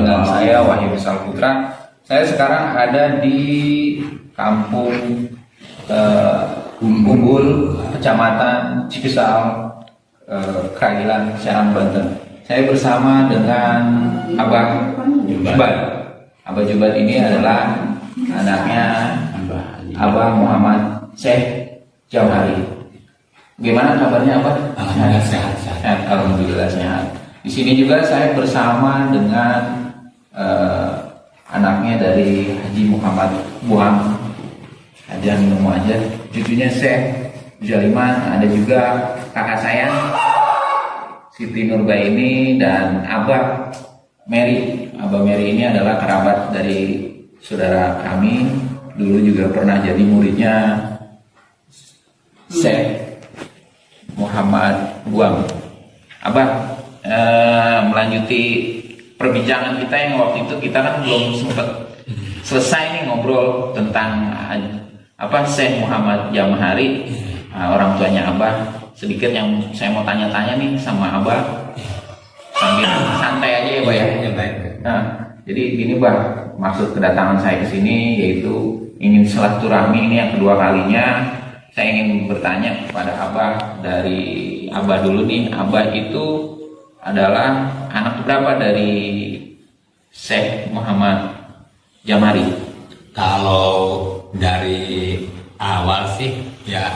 dengan saya Wahyu Rizal Putra. Saya sekarang ada di Kampung Umbul, Kecamatan Cikesal, Kragilan, Serang, Banten. Saya bersama dengan Abah Jubat. Abah Jubat ini adalah anaknya Abah Muhammad Syekh Jamhari. Bagaimana kabarnya Abah? Sehat. Alhamdulillah sehat. Di sini juga saya bersama dengan anaknya dari Haji Muhammad Buang, Haji Muhammad, cucunya Syekh Jaliman. Ada juga kakak saya Siti Nurbaini dan Abah Mary. Abah Mary ini adalah kerabat dari saudara kami. Dulu juga pernah jadi muridnya Syekh Muhammad Buang. Abah, melanjuti perbincangan kita yang waktu itu kita kan belum sempat selesai nih ngobrol tentang Syekh Muhammad Jamhari, orang tuanya Abah. Sedikit yang saya mau tanya-tanya nih sama Abah, sambil santai aja ya Bah ya. Nah, jadi gini Bah, maksud kedatangan saya ke sini yaitu ingin silaturahmi, ini yang kedua kalinya. Saya ingin bertanya kepada Abah, dari Abah dulu nih. Abah itu adalah anak berapa dari Syekh Muhammad Jamhari? Kalau dari awal sih ya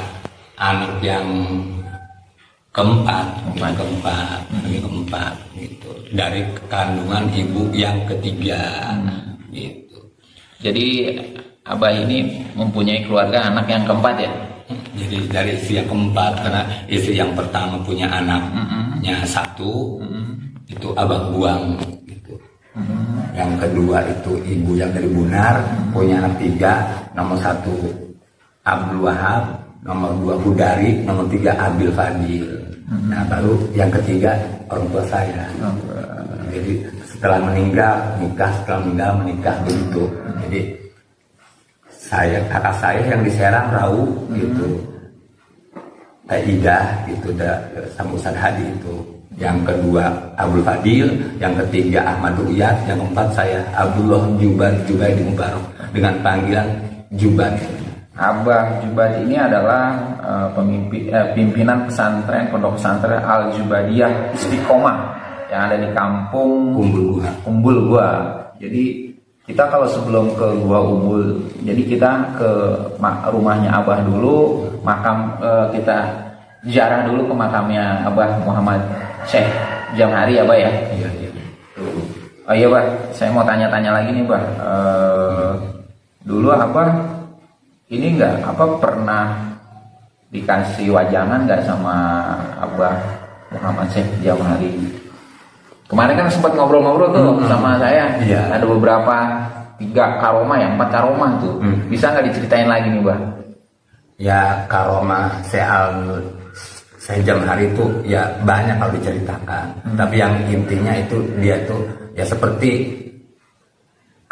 anak yang keempat gitu, dari kandungan ibu yang ketiga gitu. Jadi Abah ini mempunyai keluarga anak yang keempat ya? Jadi dari istri yang keempat, karena istri yang pertama punya anaknya satu, itu Abah Buang gitu. Yang kedua itu ibu yang dari Bunar, punya anak tiga, nomor satu Abdul Wahab, nomor dua Budari, nomor tiga Abil Fadil. Nah baru yang ketiga orang tua saya. Jadi setelah meninggal nikah, setelah meninggal menikah begitu. Jadi kakak saya yang di Serang Rau gitu, Ida gitu, sama Ustadz Hadi itu. Yang kedua Abdul Fadil, yang ketiga Ahmad Ruyat, yang keempat saya Abdullah Jubaidi Mubarak dengan panggilan Jubat. Abah Jubat ini adalah pimpinan pesantren, pondok pesantren Al Jubadiyah Istiqomah yang ada di kampung Umbul Gua. Jadi kita kalau sebelum ke Gua Umbul, jadi kita ke rumahnya Abah dulu, kita ziarah dulu ke makamnya Abah Muhammad Syekh Jamhari ya Bah ya? Iya. Oh iya Bah, saya mau tanya-tanya lagi nih Bah. Dulu Abah ini pernah dikasih wajangan nggak sama Abah Muhammad Syekh Jamhari? Kemarin kan sempat ngobrol-ngobrol tuh sama saya. Iya. Ada beberapa 4 karomah tuh. Bisa nggak diceritain lagi nih Bah? Ya karomah Syekh Jamhari itu ya banyak kalau diceritakan. Tapi yang intinya itu dia tuh ya seperti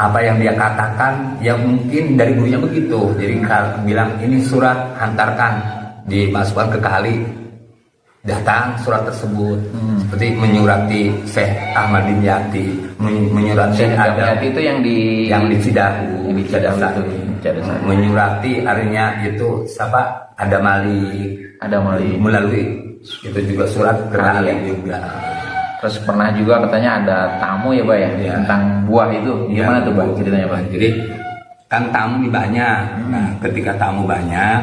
apa yang dia katakan, ya mungkin dari gurunya begitu. Jadi bilang ini surat, hantarkan, dimasukkan ke kali, datang surat tersebut. Seperti menyurati Syekh Ahmad Dimyati, menyurati Syekh Jamhari itu yang di Cidahu, menyurati artinya itu siapa, ada Malik melalui itu juga surat ke kali juga. Terus pernah juga katanya ada tamu ya Bah ya, tentang buah itu. Gimana tuh Bah ceritanya Bah? Jadi kan tamu banyak. Nah ketika tamu banyak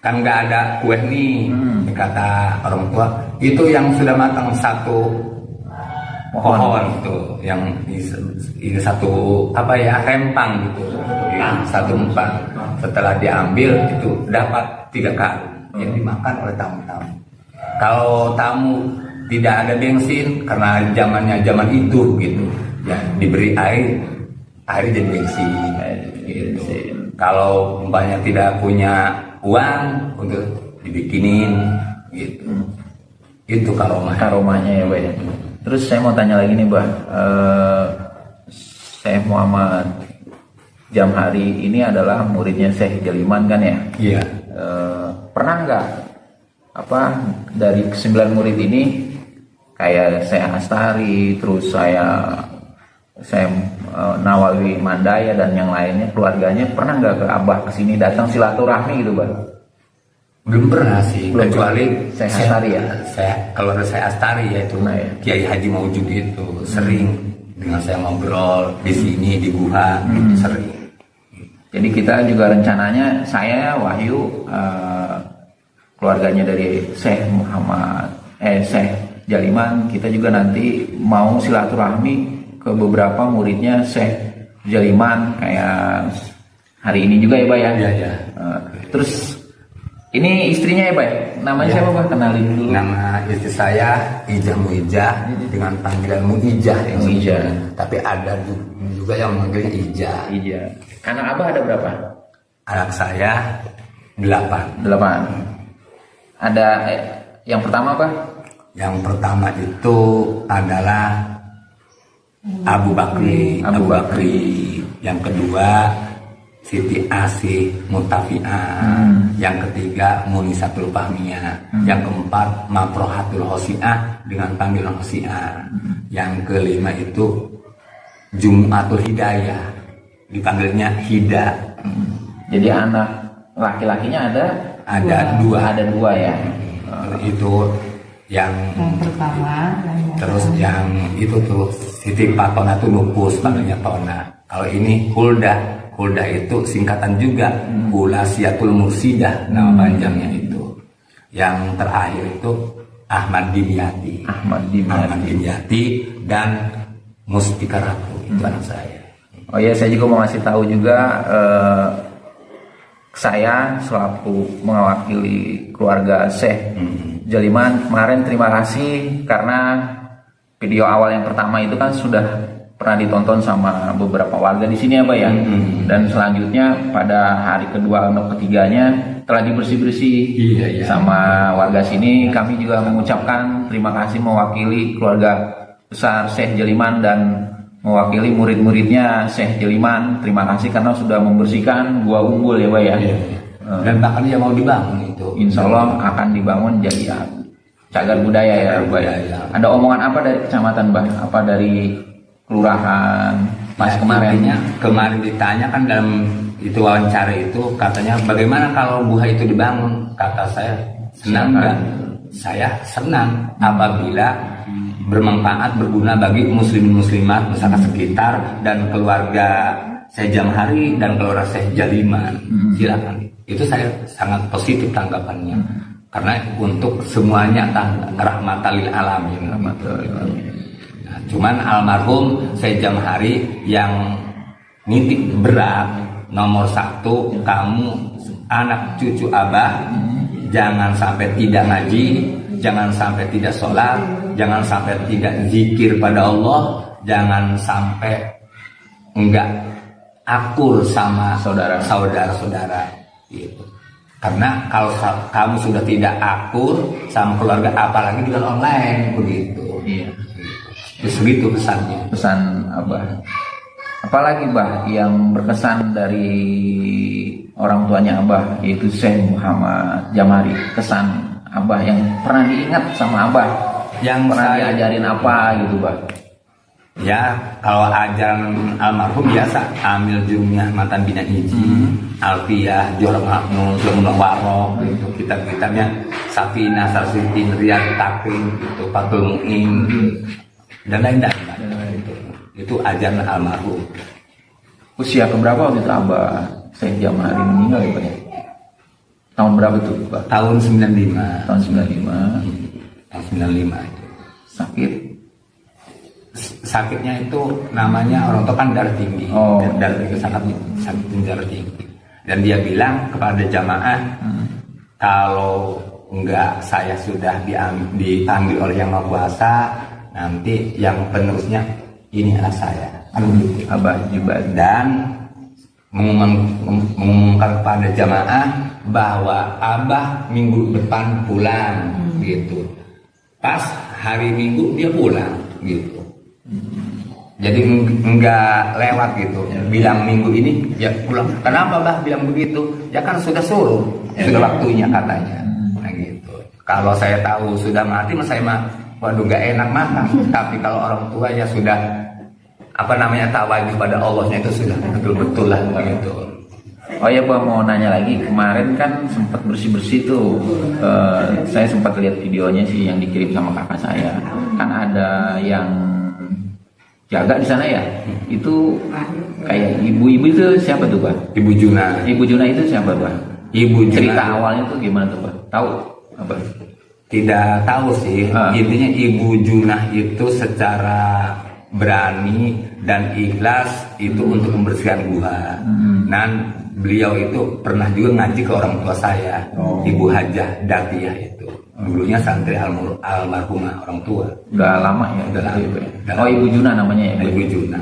kan nggak ada kue nih, kata orang tua itu yang sudah matang satu pohon itu, yang ini satu rempang gitu, satu empat. Setelah diambil itu dapat 3 karung yang dimakan oleh tamu-tamu. Kalau tamu tidak ada bensin karena zaman itu gitu ya, diberi air jadi bensin gitu. Kalau umpamanya tidak punya uang untuk dibikinin gitu, itu karomahnya ya Bah ya. Terus saya mau tanya lagi nih Bah, Syekh Muhammad Jamhari ini adalah muridnya Syekh Jaliman kan ya? Iya. Pernah nggak dari 9 murid ini kayak saya Astari, terus saya saya Nawawi Mandaya dan yang lainnya, keluarganya pernah nggak ke Abah kesini datang silaturahmi gitu, Bang? Belum pernah sih, Belum kecuali saya Astari ya. Saya kalau saya Astari ya itu Nah, ya. Kiai Haji Maujud itu sering dengan saya ngobrol di sini di Guha itu sering. Jadi kita juga rencananya saya Wahyu keluarganya dari Syekh Syekh Jaliman, kita juga nanti mau silaturahmi ke beberapa muridnya Syekh Jaliman kayak hari ini juga ya, Pak ya. Iya, iya. Terus ini istrinya ya, Pak ya? Namanya Ya. siapa, Pak? Kenalin dulu. Nama istri saya Ijah Muijah dengan panggilan Muijah ya. Muijah. Tapi ada juga yang manggilnya Ijah. Iya. Anak Abah ada berapa? Anak saya 8. 8. Ada yang pertama, Pak? Yang pertama itu adalah Abu Bakri. Abu Bakri. Yang kedua Siti Asih Mutafi'ah. Yang ketiga Munisatul Fahmiyah. Yang keempat Maprohatul Hosi'ah dengan panggilan Hosi'ah. Yang kelima itu Jum'atul Hidayah, dipanggilnya Hida. Jadi anak laki-lakinya Ada dua. Ada 2 ya. Itu yang pertama terus yang itu tuh Siti Patona tuh lupus panggilnya Tona. Kalau ini Hulda itu singkatan juga Hulasiatul Mursidah nama panjangnya itu. Yang terakhir itu Ahmad Dimyati. Ahmad Dimyati Dan Mustika Ratu itu anak saya. Oh ya, saya juga mau ngasih tahu juga saya selaku mewakili keluarga Syekh Jaliman kemarin terima kasih karena video awal yang pertama itu kan sudah pernah ditonton sama beberapa warga di sini ya, Pak ya. Dan selanjutnya pada hari kedua atau ketiganya telah dibersih-bersih Iya. sama warga sini. Kami juga mengucapkan terima kasih mewakili keluarga besar Syekh Jaliman dan mewakili murid-muridnya Syekh Jaliman. Terima kasih karena sudah membersihkan Gua Unggul ya, Pak ya. Dan bahkan dia mau dibangun itu. Insya Allah akan dibangun jadi cagar budaya ya, Pak ya. Ada omongan apa dari kecamatan, Bah? Apa dari kelurahan pas kemarin ditanya kan dalam itu wawancara itu katanya bagaimana kalau Buha itu dibangun? Kata saya senang dan saya senang apabila bermanfaat berguna bagi muslimin-muslimat masyarakat sekitar dan keluarga saya Jamhari dan keluarga saya Jaliman. Silakan. Itu saya sangat positif tanggapannya. Karena untuk semuanya rahmatan lil alamin. Nah, cuman almarhum saya Jamhari yang nitik berat nomor 1, kamu anak cucu Abah jangan sampai tidak ngaji, jangan sampai tidak sholat, jangan sampai tidak zikir pada Allah, jangan sampai enggak akur sama saudara-saudara gitu. Karena kalau kamu sudah tidak akur sama keluarga, apalagi dengan online begitu. Iya. Begitu pesannya. Pesan Abah. Apalagi, Bah, yang berkesan dari orang tuanya Abah yaitu Syekh Muhammad Jamhari. Kesan Abah yang pernah diingat sama Abah, yang pernah diajarin apa gitu, Bah? Ya, kalau ajaran almarhum biasa ambil jumlah matan bina hiji, alfiyah, jorok maknul, jumlah warok, gitu. Kitab-kitabnya Safinah, Sarsitin, Riyad, Takin, itu Fathul Mu'in, dan lain-lain. Itu ajaran almarhum. Usia keberapa waktu itu Abah Syekh Jamhari meninggal ya, Pak ya? Tahun berapa itu, Pak? Tahun 95. Tahun 95. Tahun 95 itu. Sakitnya itu namanya orang tua kan darah tinggi. Darah tinggi sangat tinggi, darah tinggi. Dan dia bilang kepada jamaah, kalau enggak saya sudah dipanggil oleh Yang Maha Kuasa, nanti yang penerusnya ini adalah saya. Abah juga Dan mengumumkan kepada jamaah bahwa Abah minggu depan pulang gitu. Pas hari Minggu dia pulang gitu. Jadi enggak lewat gitu. Bilang minggu ini ya pulang. Kenapa Bah bilang begitu? Ya kan sudah suruh, sudah waktunya katanya. Nah gitu. Kalau saya tahu sudah mati, saya mah waduh gak enak makan. Tapi kalau orang tua ya sudah apa namanya tawadhu pada Allahnya itu sudah betul-betul lah gitu. Oh ya, Pak, mau nanya lagi, kemarin kan sempat bersih-bersih tuh. Saya sempat lihat videonya sih yang dikirim sama kakak saya. Kan ada yang jaga di sana ya. Itu kayak ibu-ibu itu siapa tuh, Pak? Ibu Juna. Ibu Juna itu siapa, Pak? Ibu Juna. Cerita awalnya tuh gimana tuh, Pak? Tahu apa? Tidak tahu sih. Intinya Ibu Juna itu secara berani dan ikhlas itu untuk membersihkan gua. Dan beliau itu pernah juga ngaji ke orang tua saya, Ibu Hajah Datiah itu. Dulunya santri almarhumah orang tua. Udah lama ya? Udah lama. Oh, Ibu Juna namanya ya? Ibu Juna.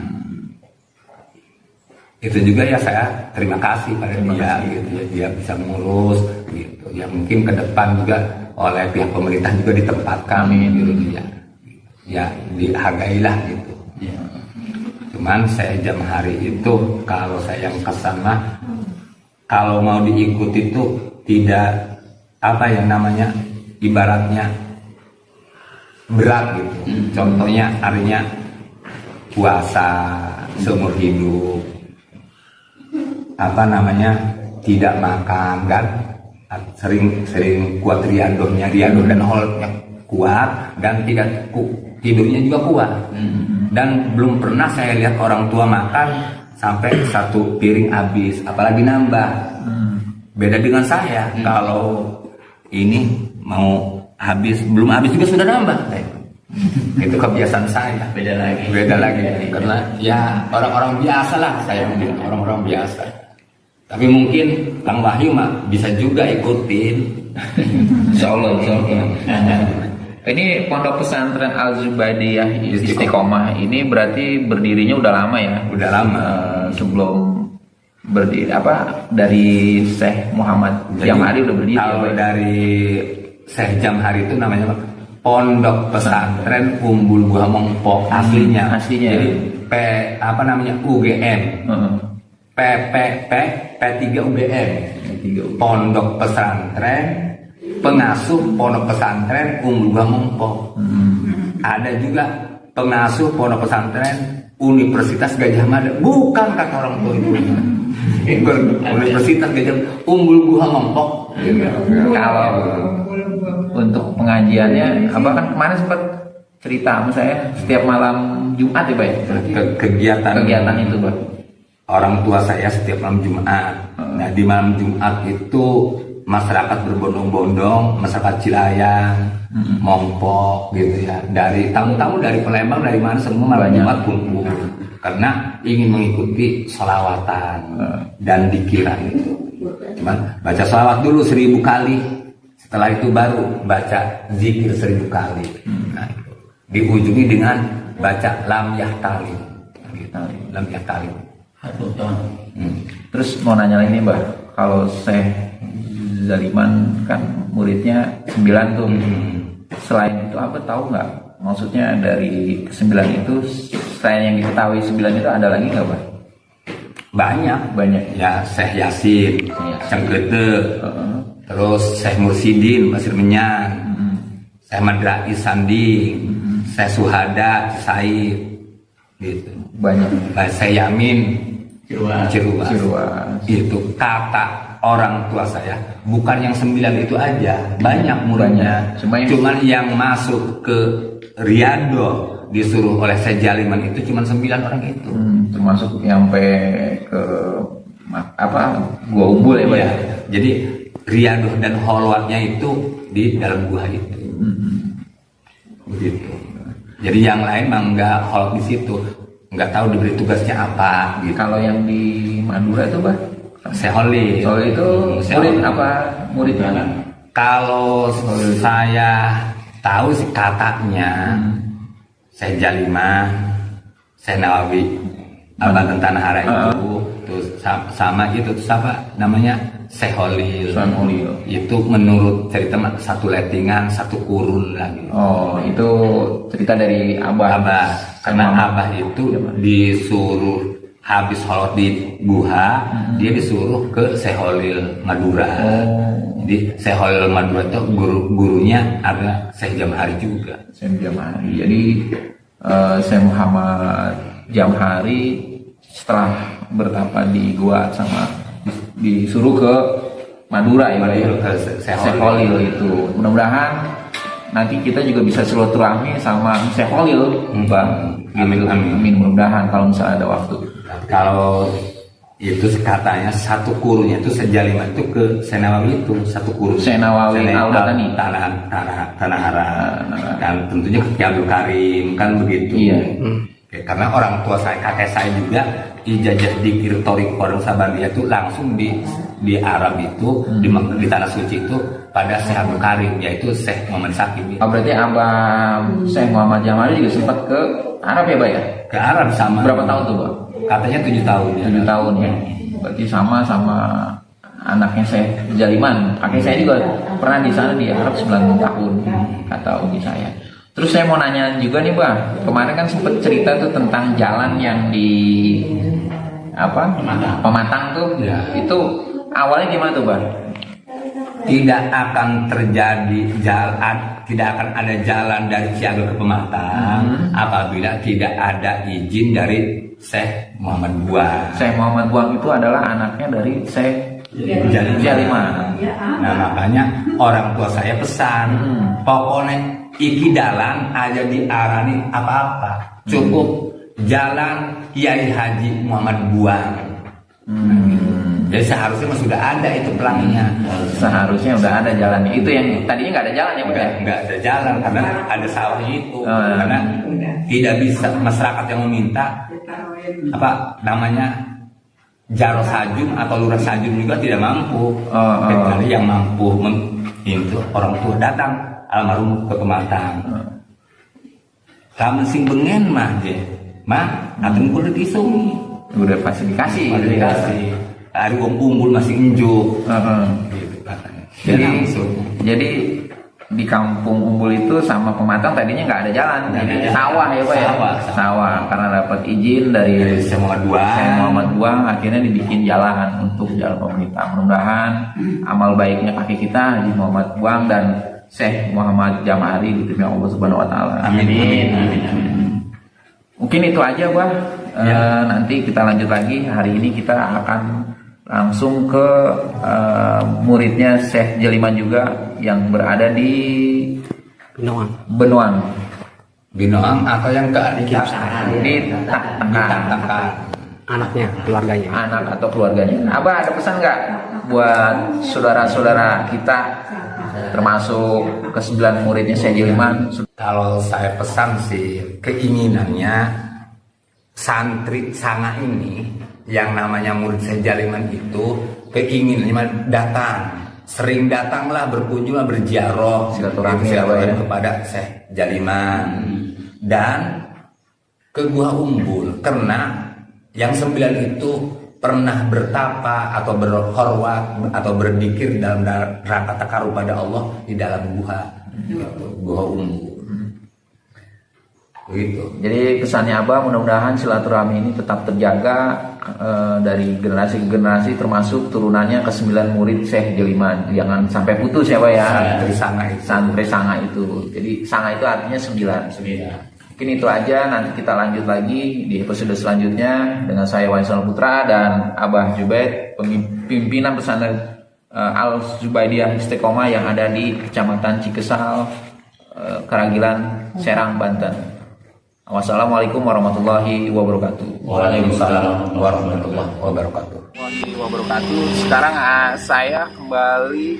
Itu juga ya saya terima kasih pada dia gitu ya, dia bisa mengurus gitu. Ya mungkin ke depan juga oleh pihak pemerintah juga ditempatkan gitu ya. Ya dihargailah gitu. Ya. Cuman saya jam hari itu kalau saya yang kesana, kalau mau diikuti itu tidak apa yang namanya ibaratnya berat gitu. Contohnya artinya puasa seumur hidup, apa namanya tidak makan kan, sering kuat riadoh dan holnya kuat dan tidak tidurnya juga kuat. Dan belum pernah saya lihat orang tua makan sampai satu piring habis, apalagi nambah. Beda dengan saya, kalau ini mau habis, belum habis juga sudah nambah. Itu kebiasaan saya. Beda lagi. Karena ya orang-orang biasa lah, saya bilang orang-orang biasa. Tapi mungkin Kang Wahyu mah bisa juga ikutin. Insya Allah. Ini Pondok Pesantren Al-Zubaidiyah Istiqomah ini berarti berdirinya udah lama ya? Udah lama. Sebelum berdiri dari Syekh Muhammad Jamhari udah berdiri. Kalau dari Syekh Jamhari itu namanya Pondok Pesantren Umbul Buah Mongpok aslinya. Jadi UGM. P3 UBM. Pondok Pesantren Pengasuh Pondok Pesantren Umbul Buah Mongpok. Ada juga pengasuh Pondok Pesantren Universitas Gajah Mada. Bukan kata orang tua itu. Universitas Gajah Mada Umbul Buah Mongpok. Kalau untuk pengajiannya, Abah kan kemarin sempat cerita sama saya setiap malam Jumat ya, Pak ya? Kegiatan itu, Pak. Orang tua saya setiap malam Jumat. Nah, di malam Jumat itu masyarakat berbondong-bondong, masyarakat Cilayang, Mongpok gitu ya. Dari tamu-tamu dari Palembang, dari mana semua malam Jumat kumpul karena ingin mengikuti sholawatan dan dikiran itu. Cuman baca sholawat dulu 1000 kali. Setelah itu baru baca zikir 1000 kali. Nah, itu diujungi dengan baca lam yahtalim. Lam yahtalim. Terus mau nanya lagi nih, Mbak, kalau Syekh Zaliman kan muridnya 9 tuh. Selain itu apa tahu nggak? Maksudnya dari ke-9 itu selain yang diketahui 9 itu ada lagi nggak, Pak? Banyak ya. Syekh Yasin, Cengkete, terus Syekh Mursidin Pasir Menyan, Syekh Madrai Sanding, Syekh Suhada Said gitu. Banyak. Syekh Yamin Ciruas. Itu kata orang tua saya, bukan yang 9 itu aja, banyak muridnya. Cuman yang masuk ke Riyadho disuruh oleh Syekh Jaliman itu cuma 9 orang itu. Termasuk sampai ke Gua Umbul ya, Pak ya. Jadi Riyadho dan holwatnya itu di dalam gua itu. Begitu. Jadi yang lain mah nggak holwat di situ. Nggak tahu diberi tugasnya apa gitu. Kalau yang di Madura itu, Pak, Seholil. Soal itu murid apa? Muridnya? Kalau saya tahu sih katanya Syekh Jalimah, Syekh Nawawi, Al-Banten Tanah Hara itu, terus sama gitu, terus apa namanya Seholil. Itu menurut cerita satu lettingan, satu kurun lagi. Oh, itu cerita dari Abah. Karena Abah itu disuruh habis sholat di Guha, dia disuruh ke Seholil Madura. Jadi Seholil Madura itu gurunya ada Syekh Jamhari juga. Syekh Jamhari. Jadi Syekh Muhammad Jamhari setelah bertapa di gua sama disuruh ke Madura ya Pak ya, Ke Syekh Khalil itu. Mudah-mudahan nanti kita juga bisa silaturahmi sama Syekh Khalil, Bang. Amin, amin. Amin, mudah-mudahan kalau misalnya ada waktu. Kalau itu katanya satu kurunya itu sejaliman itu ke Senawawi itu satu kuru. Senawawi Al-Batani. Tanah Haram. Dan tentunya ke Abdul Karim kan begitu. Iya. Oke, karena orang tua saya, kakek saya juga ijazah di Toriq Kodong Sabandia itu langsung di Arab itu di tanah suci itu pada Syekh Abdul Karim, yaitu Syekh Muhammad Sakib. Oh, berarti Abah Syekh Muhammad Jamali juga sempat ke Arab ya Pak ya? Ke Arab sama. Berapa tahun tuh Pak? Katanya 7 tahun ya. 7 tahun ya. Berarti sama anaknya Syekh Jaliman. Kakek saya juga pernah di sana di Arab 9 tahun kata umi saya. Terus saya mau nanya juga nih Pak, kemarin kan sempat cerita tuh tentang jalan yang di Pematang tuh, Ya. Itu awalnya gimana tuh Pak? Tidak akan terjadi jalan, tidak akan ada jalan dari Ciaga ke Pematang apabila tidak ada izin dari Syekh Muhammad Buang. Syekh Muhammad Buang itu adalah anaknya dari Syekh Jaliman. Nah makanya orang tua saya pesan, pokoknya iki dalan aja diarani apa-apa, cukup jalan Kiai Haji Muhammad Buang. Jadi seharusnya sudah ada itu pelangnya. Seharusnya udah ada jalannya. Itu yang tadinya nggak ada jalan ya Pak? Nggak ada jalan karena ada sawahnya itu. Karena tidak bisa masyarakat yang meminta Jaro Sajum atau Lurah Sajum juga tidak mampu. Kecuali yang mampu itu orang tua datang almarhum ke Pematang. Kamu sing bengen mah je, atun kulit isung. Udah fasilitasi gitu ya. Hari wong umbul masih injuk. Gitu katanya. Jadi di kampung Umbul itu sama Pematang tadinya nggak ada jalan, sawah ya Pak ya. Sawah karena dapat izin dari Syekh Muhammad Buang akhirnya dibikin jalan untuk jalan pemerintah. Mudah-mudahan amal baiknya kaki kita Haji Muhammad Buang dan Syekh Muhammad Jamari diterima Allah Subhanahu wa taala. Amin. Mungkin itu aja Pak. Nanti kita lanjut lagi. Hari ini kita akan langsung ke muridnya Syekh Jaliman juga yang berada di Benoang atau yang di Tangka. Anaknya, keluarganya. Anak atau keluarganya. Abah ada pesan nggak buat saudara-saudara kita termasuk ke-9 muridnya Syekh Jaliman? Kalau saya pesan sih keinginannya santri sanga ini yang namanya murid Syekh Jaliman itu keinginannya sering datanglah, berkunjunglah, berziarah silaturahmi kepada Syekh Jaliman dan ke Gua Umbul, karena yang 9 itu pernah bertapa atau berkhorwat atau berzikir dalam rangka takarub pada Allah di dalam Gua Umbul. Begitu. Jadi pesannya Abah, mudah-mudahan silaturahmi ini tetap terjaga dari generasi ke generasi, termasuk turunannya ke 9 murid Syekh Jaliman. Jangan sampai putus ya Pak ya. Santri sanga itu. Jadi sanga itu artinya 9. Mungkin itu aja, nanti kita lanjut lagi di episode selanjutnya dengan saya Wainsal Putra dan Abah Jubaid, pimpinan pesantren Al Zubaidiyah Istiqomah yang ada di Kecamatan Cikesal, Karagilan, Serang, Banten. Wassalamualaikum warahmatullahi wabarakatuh. Waalaikumsalam warahmatullahi wabarakatuh. Sekarang saya kembali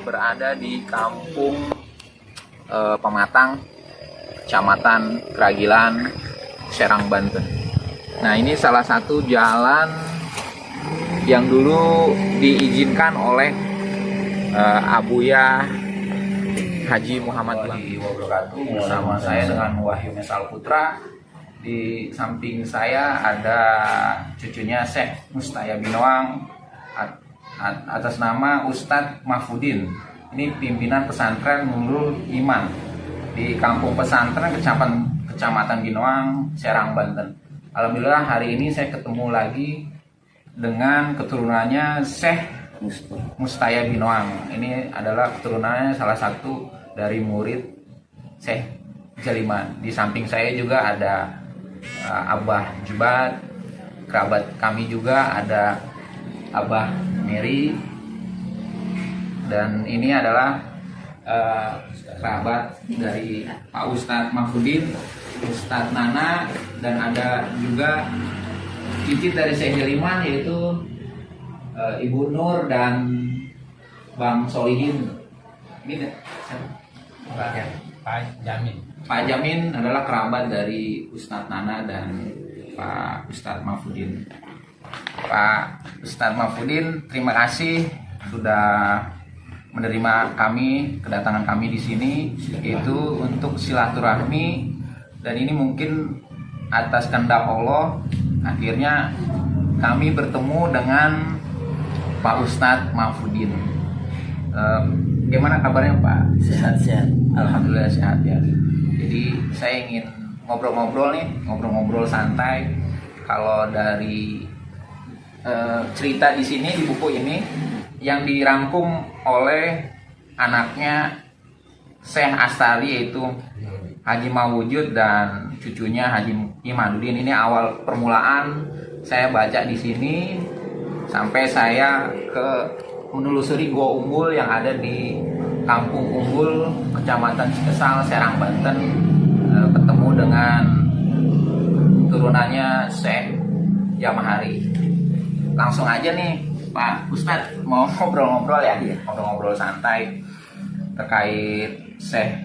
berada di kampung Pematang, Kecamatan Keragilan, Serang, Banten. Nah, ini salah satu jalan yang dulu diizinkan oleh Abuya Haji Muhammad wabarakatuh. Bersama saya dengan Wahyu Mesal Putra. Di samping saya ada cucunya Syekh Mustaya Binoang atas nama Ustadz Mahfudin. Ini pimpinan pesantren Nurul Iman di kampung pesantren Kecamatan Binoang, Serang, Banten. Alhamdulillah hari ini saya ketemu lagi dengan keturunannya Syekh Mustaya Binoang. Ini adalah keturunannya salah satu dari murid Syekh Jaliman. Di samping saya juga ada Abah Jubat, kerabat kami juga ada Abah Mary, dan ini adalah kerabat dari Pak Ustadz Mahfudin, Ustadz Nana, dan ada juga cicit dari Syekh Jeliman yaitu Ibu Nur dan Bang Solihin. Ini Pak Jamin. Pak Jamin adalah kerabat dari Ustadz Nana dan Pak Ustadz Mahfudin. Pak Ustadz Mahfudin, terima kasih sudah menerima kami, kedatangan kami di sini, itu untuk silaturahmi, dan ini mungkin atas kehendak Allah akhirnya kami bertemu dengan Pak Ustadz Mahfudin. Gimana kabarnya Pak? Sehat-sehat. Alhamdulillah sehat ya. Jadi saya ingin ngobrol-ngobrol nih, ngobrol-ngobrol santai. Kalau dari cerita di sini, di buku ini yang dirangkum oleh anaknya Syekh Astari, yaitu Haji Mawujud dan cucunya Haji Imaduddin. Ini awal permulaan saya baca di sini sampai saya menelusuri Gua Unggul yang ada di Kampung Unggul, Kecamatan Cikesal, Serang, Banten, ketemu dengan turunannya Syekh Jamahari. Langsung aja nih Pak Ustadz, mau ngobrol-ngobrol ya, ngobrol-ngobrol santai terkait Syekh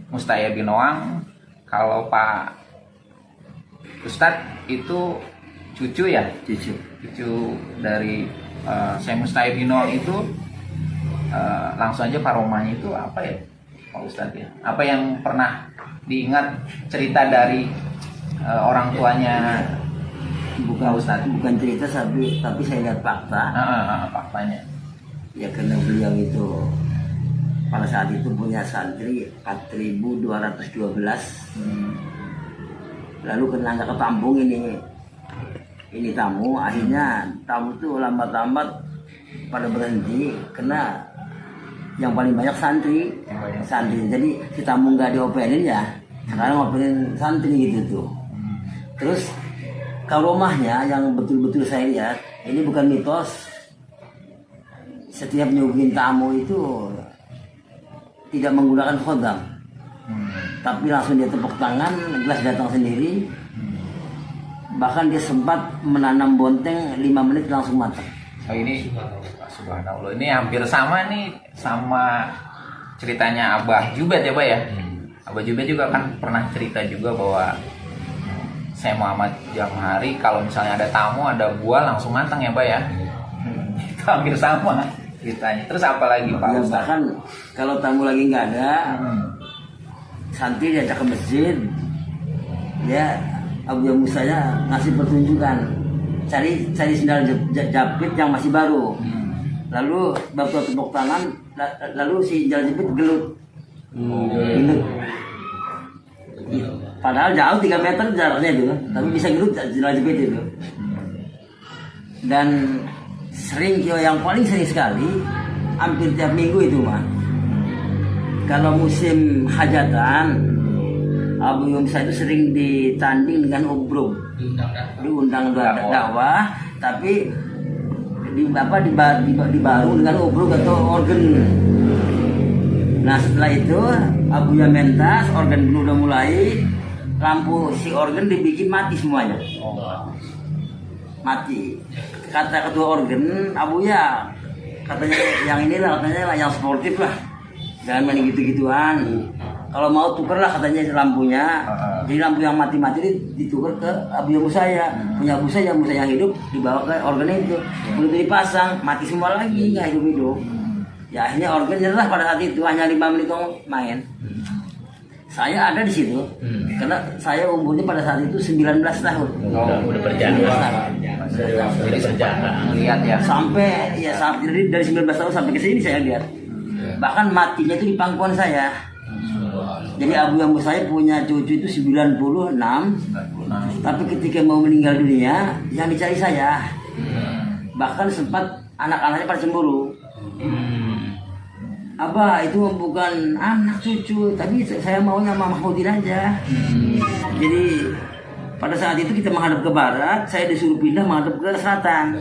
Mustaya Binoang. Kalau Pak Ustadz itu cucu ya? Cucu dari Syekh Mustaya Binoang itu. Langsung aja paromanya itu apa ya Pak Ustadz ya? Apa yang pernah diingat cerita dari orang tuanya? Bukan cerita, tapi saya lihat fakta. Faktanya. Ya karena beliau itu pada saat itu punya santri 4.212. Lalu kena ketampung ini tamu, akhirnya tamu itu lambat-lambat pada berhenti karena yang paling banyak santri. Jadi si tamu nggak diopenin ya, sekarang ngopenin santri gitu tuh. Terus karomahnya yang betul-betul saya lihat, ini bukan mitos. Setiap nyuguhin tamu itu tidak menggunakan khodam, tapi langsung dia tepuk tangan, gelas datang sendiri. Bahkan dia sempat menanam bonteng 5 menit langsung matang. Oh ini subhanallah, ini hampir sama nih sama ceritanya Abah Jubat ya Pak ya. Abah Jubat juga kan pernah cerita juga bahwa Syekh Muhammad Jamahari kalau misalnya ada tamu, ada buah langsung matang ya Pak ya. Itu hampir sama ceritanya. Terus apa lagi Pak Ya, Ustadz? bahkan kalau tamu lagi nggak ada, santri diajak ke masjid, ya Abu Musanya ngasih pertunjukan, cari sendal jepit yang masih baru. Lalu bapak tepuk tangan, lalu si sendal jepit gelut. Gelut. Padahal jauh 3 meter jaraknya itu, tapi bisa gelut sendal jepit itu. Dan yang paling sering sekali, hampir tiap minggu itu mah. Kalau musim hajatan, Abu Yumsa itu sering ditanding dengan obrol, diundang dakwah, tapi dibaru dengan obrol atau organ. Nah setelah itu Abu ya mentas, organ dulu udah mulai, lampu si organ dibikin mati semuanya, mati. Kata ketua organ, Abu ya katanya yang inilah, katanya yang sportif lah, jangan main gitu-gituan. Kalau mau tuker lah katanya lampunya. Jadi lampu yang mati-mati ditukar ke Abu Musaya. Punya Abu Musaya yang hidup dibawa ke organ itu. Begitu dipasang, mati semua lagi, nggak hidup-hidup. Ya akhirnya organ nyerah pada saat itu, hanya 5 menit dong main. Saya ada di situ, karena saya umurnya pada saat itu 19 tahun. Udah berjalan. Jadi sempat melihat ya. Jadi dari 19 tahun sampai ke sini saya lihat. Bahkan matinya itu di pangkuan saya. Jadi Abu Yambu saya punya cucu itu 96, tapi ketika mau meninggal dunia yang dicari saya. Bahkan sempat anak-anaknya pada cemburu. Abah itu bukan anak cucu, tapi saya maunya Mama Mahmudin aja. Jadi Pada saat itu kita menghadap ke barat, saya disuruh pindah menghadap ke selatan.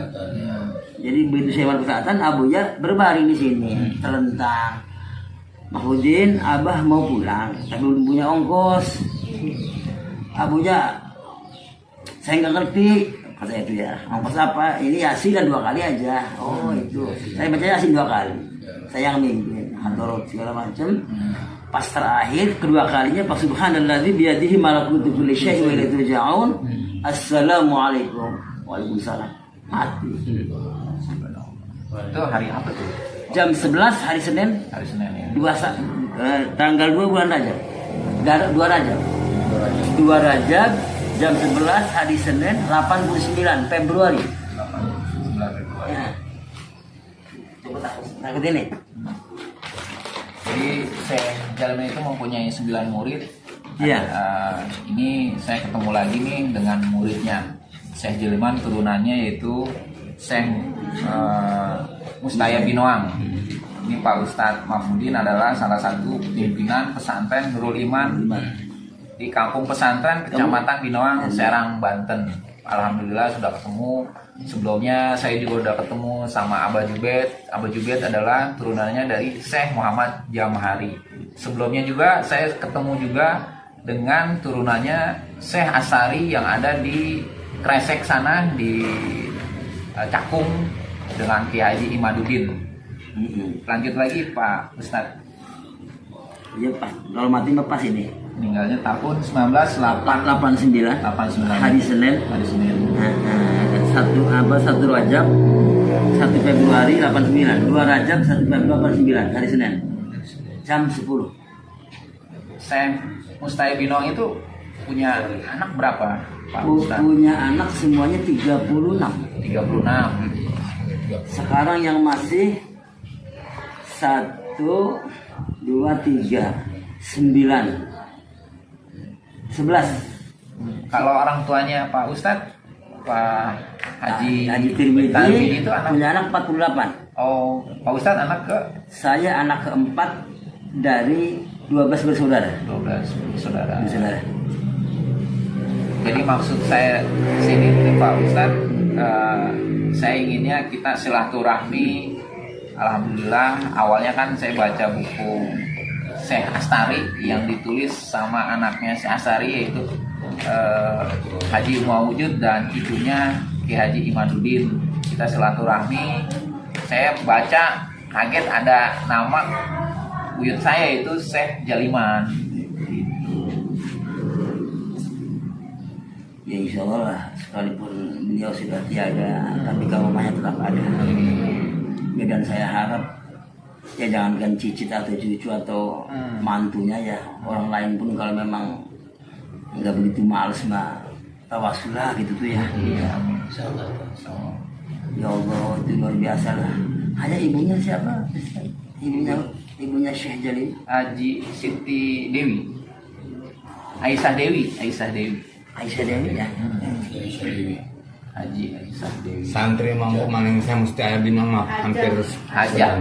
Jadi begitu saya menghadap ke selatan, Abuya berbaring di sini, terlentang. Mahmudin, Abah mau pulang, tapi belum punya ongkos. Abuya, saya nggak ngerti, kata itu ya. Ongkos apa? Ini Yasin dan 2 kali aja. Oh itu, saya baca Yasin 2 kali. Saya yang mimpin, hadorot segala macam. Pas terakhir kedua kalinya pas subhanalladzi biyadihi malakutu kulli syai'in wa ilaihi turja'un. Assalamualaikum. Waalaikumsalam. Mati. Itu hari apa tuh? Jam 11 hari Senin, Hari Senin ya. tanggal 2 bulan Rajab. 2 Rajab. 2 Rajab jam 11 hari Senin 89 Februari. 89 Februari. Ya. Coba takut ini. Jadi Syekh Jaliman itu mempunyai 9 murid. Iya. Ini saya ketemu lagi nih dengan muridnya. Syekh Jaliman turunannya yaitu Syekh Mustaya Binoang. Ini Pak Ustadz Mahmudin adalah salah satu pimpinan pesantren Nurul Iman di kampung pesantren Kecamatan Binoang, Serang, Banten. Alhamdulillah sudah ketemu. Sebelumnya saya juga udah ketemu sama Abah Jubaid. Abah Jubaid adalah turunannya dari Syekh Muhammad Jamhari. Sebelumnya juga saya ketemu juga dengan turunannya Syekh Asari yang ada di Kresek sana di Cakung dengan Ki Haji Imaduddin. Lanjut lagi Pak Ustadz. Iya Pak, kalau mati pas ini. Meninggalnya tahun 1989. 89 hari Senin. Hari Senin. 1 Rajab 1 Februari 89, 2 Rajab 1 Februari 89 hari Senin jam 10. Syekh Mustaya Binoang itu punya anak berapa Pak Ustadz? Punya anak semuanya 36. 36. Sekarang yang masih 1, 2, 3, 9, 11. Kalau orang tuanya Pak Ustadz, Pak Haji Tirmidzi itu anak. punya anak 48. Oh, Pak Ustadz anak ke Saya anak keempat dari 12 bersaudara. 12 saudara. Bersaudara. Jadi maksud saya sini nih Pak Ustadz, saya inginnya kita silaturahmi. Alhamdulillah awalnya kan saya baca buku Syekh Astari yang ditulis sama anaknya Syekh Astari yaitu Haji Muawujud dan ibunya Ki Haji Imaduddin. Kita silaturahmi. Saya baca kaget ada nama buyut saya itu Syekh Jaliman. Ya insya Allah lah, sekalipun beliau sudah tiada, tapi karomahnya tetap ada. Dan saya harap ya jangankan cicit atau cucu atau mantunya ya, orang lain pun kalau memang nggak begitu males mah tawasul lah gitu tuh ya. Iya, amin. Ya Allah itu luar biasa lah. Hanya ibunya siapa? Ibunya Syekh Jalil. Haji Siti Dewi. Aisyah Dewi. Aisyah Dewi ya. Haji Aisyah Dewi. Santri mampu maning saya mesti ada bingung mah hampir Haja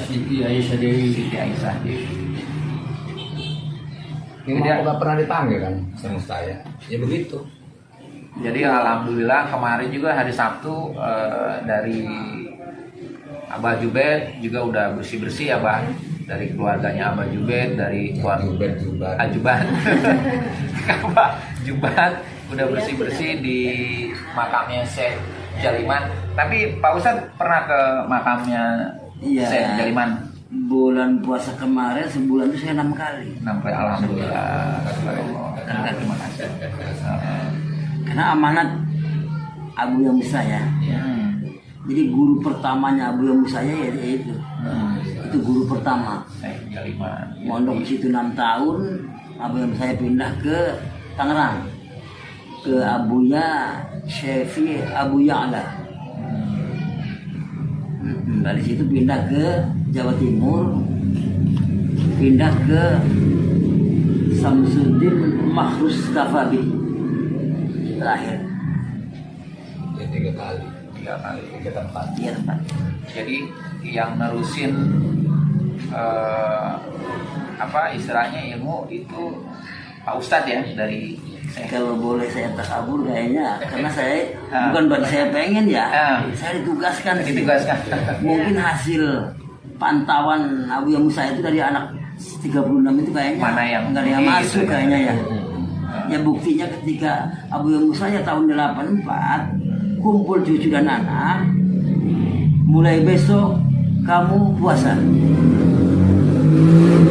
Siti Aisyah Dewi. Siti Aisyah Dewi. ini Jadi- mampu gak pernah dipanggil kan sama saya. Ya begitu. Jadi alhamdulillah kemarin juga hari Sabtu dari Abah Jubaid juga udah bersih-bersih ya Bang, dari keluarganya Abah Jubaid, dari keluarga Jubat. Abah Jubat udah bersih-bersih di makamnya Syekh Jaliman. Tapi Pak Ustadz pernah ke makamnya Iya. Syekh Jaliman? Bulan puasa kemarin sebulan itu saya 6 kali. Sampai alhamdulillah. Terima kasih. Karena amanat Abu Yamu saya. Jadi guru pertamanya Abu Yamu saya ya itu. Itu guru pertama. Syekh Jaliman. Mondok di situ 6 tahun. Abu Yamu saya pindah ke Tangerang. Ke Abuya Syefi Abu Ya'la. Dari situ pindah ke Jawa Timur, pindah ke Samsuddin Mahrus Kafabi terakhir Ya 3 kali. 3 kali. 3 tempat. 3 tempat. Jadi yang nerusin apa istilahnya ilmu itu Pak Ustadz ya dari Kalau boleh saya takabur kayaknya, karena saya Ah. bukan berarti saya pengen ya, Ah. saya ditugaskan. Ditugaskan. Mungkin hasil pantauan Abu yang Musa itu dari anak 36 itu kayaknya Mana yang nggak ada yang ini masuk gitu ya? kayaknya ya. Ya buktinya ketika Abu yang Musa ya tahun 84 kumpul cucu dan anak, mulai besok kamu puasa.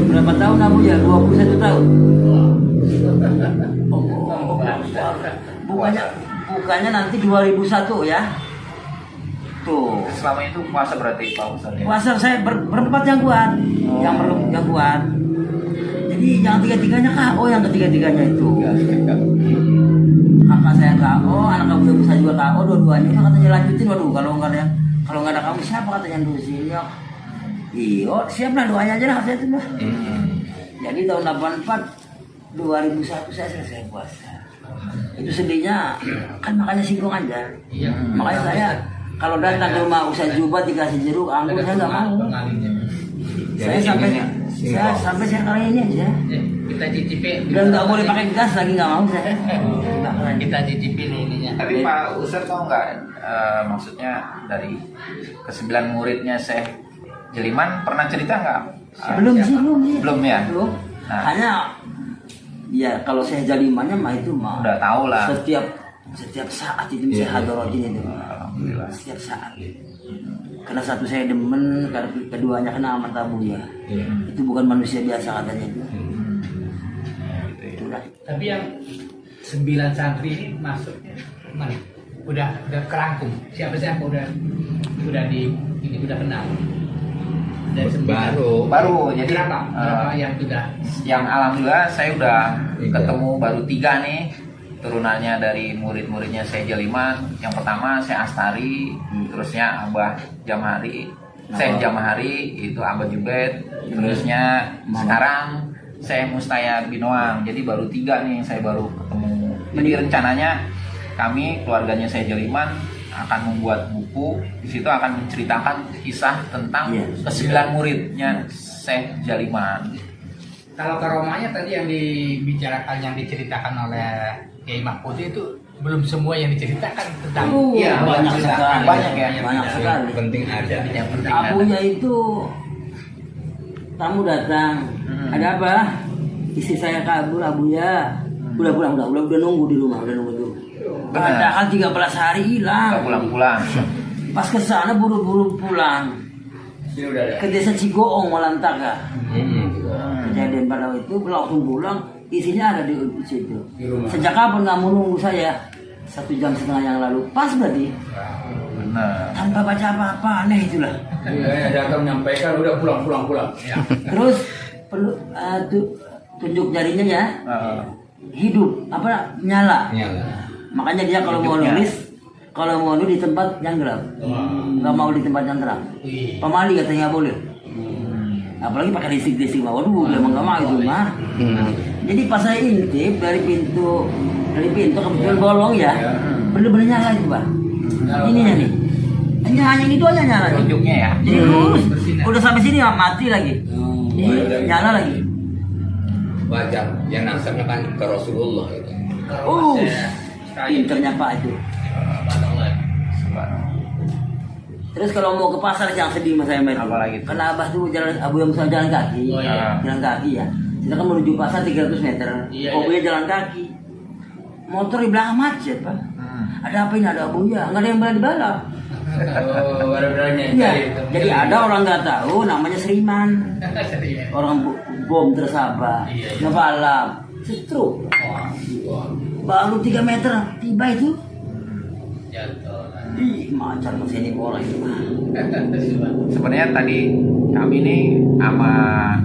Berapa tahun Abu ya? 21 tahun. Bukannya nanti 2001 ya. Tuh. Selama itu puasa berarti Pak Ustaz ya? Puasa saya berempat yang kuat, yang kuat. Jadi yang tiga-tiganya KO, yang ketiga-tiganya itu. Kakak saya KO, anak kamu yang saya juga KO, dua-duanya itu katanya lanjutin. Waduh, kalau nggak ada kamu siapa katanya nerusin ya? Iyo, siap lah doanya aja lah saya itu lah. Jadi tahun 84 2001 saya selesai puasa. Itu sedihnya kan makanya singgung aja. Makanya saya kalau datang ke rumah Ustaz Juba dikasih jeruk anggur saya nggak mau. Saya sampai saya kali ini aja. Kita cicipin. Dan nggak boleh pakai gas lagi nggak mau saya. Kita cicipin ininya. Tapi Pak Ustaz tahu nggak maksudnya dari ke-9 muridnya Syekh Jeliman pernah cerita nggak? Belum sih. Belum ya? Belum. Nah. Hanya ya kalau saya jalimannya mah itu mah. Udah tahu lah. Setiap saat itu bisa hadrotin itu. Alhamdulillah. Setiap saat. Karena satu saya demen, keduanya kena amat tabu ya. Itu bukan manusia biasa katanya itu. Itulah. Tapi yang 9 santri ini masuknya mana? Udah kerangkum. Siapa udah udah kenal. Dari 9. Baru jadi Berapa yang sudah? yang alhamdulillah saya udah ketemu baru 3 nih turunannya dari murid-muridnya Syekh Jeliman. Yang pertama Syekh Astari, terusnya Abah Jamhari, Syekh Jamhari itu Abah Jubaid, terusnya sekarang Syekh Mustaya Binoang. Jadi baru 3 nih saya baru ketemu. Jadi rencananya kami keluarganya Syekh Jeliman akan membuat buku, di situ akan menceritakan kisah tentang ke-9 muridnya Syekh Jeliman. Kalau karomahnya tadi yang dibicarakan, yang diceritakan oleh Kiai Mahfud itu belum semua yang diceritakan tentang. Iya, banyak sekali. banyak ya. Banyak sekali. penting ada. Yang penting Abunya itu tamu datang. Ada apa? Istri saya kabur Abuya. Udah nunggu di rumah, udah nunggu dulu. Padahal 13 hari hilang. nggak pulang-pulang. Pas ke sana buru-buru pulang. Ke desa Cigoong Malantaka. Kejadian pada itu langsung pulang, isinya ada di situ. Sejak kapan kamu nunggu saya? 1,5 jam yang lalu. Pas berarti. Benar. Tanpa baca apa-apa, aneh itulah. Iya, datang menyampaikan udah pulang. Terus perlu tunjuk jarinya ya. Hidup apa nyala. Makanya dia kalau mau nulis di tempat yang gelap, nggak mau di tempat yang terang. Pemali katanya nggak boleh. Apalagi pakai listrik waduh dia nggak mau itu mah. Jadi pas saya intip dari pintu kebetulan bolong ya, bener-bener nyala itu Pak. Ininya nih, hanya itu aja nyala. Tunjuknya ya. Jadi lurus, udah sampai sini mati lagi, nyala lagi. Wajar, yang nasabnya kan ke Rasulullah itu. Pinternya Pak itu. Terus kalau mau ke pasar yang sedih mas saya itu. Apalagi itu? Karena Abah tuh Abu yang Musa jalan kaki. Jalan kaki ya. Kita kan menuju pasar 300 meter. Mobilnya jalan kaki. Motor di belakang macet Pak. Ada apa ini? Ada Abuya. Nggak ada yang berani balap. Iya. Jadi ada orang nggak tahu namanya Seriman. Orang bom tersabar. Nggak balap. Setruk. Baru 3 meter tiba itu. Ih, macar kesini bola itu. Sebenarnya tadi kami nih sama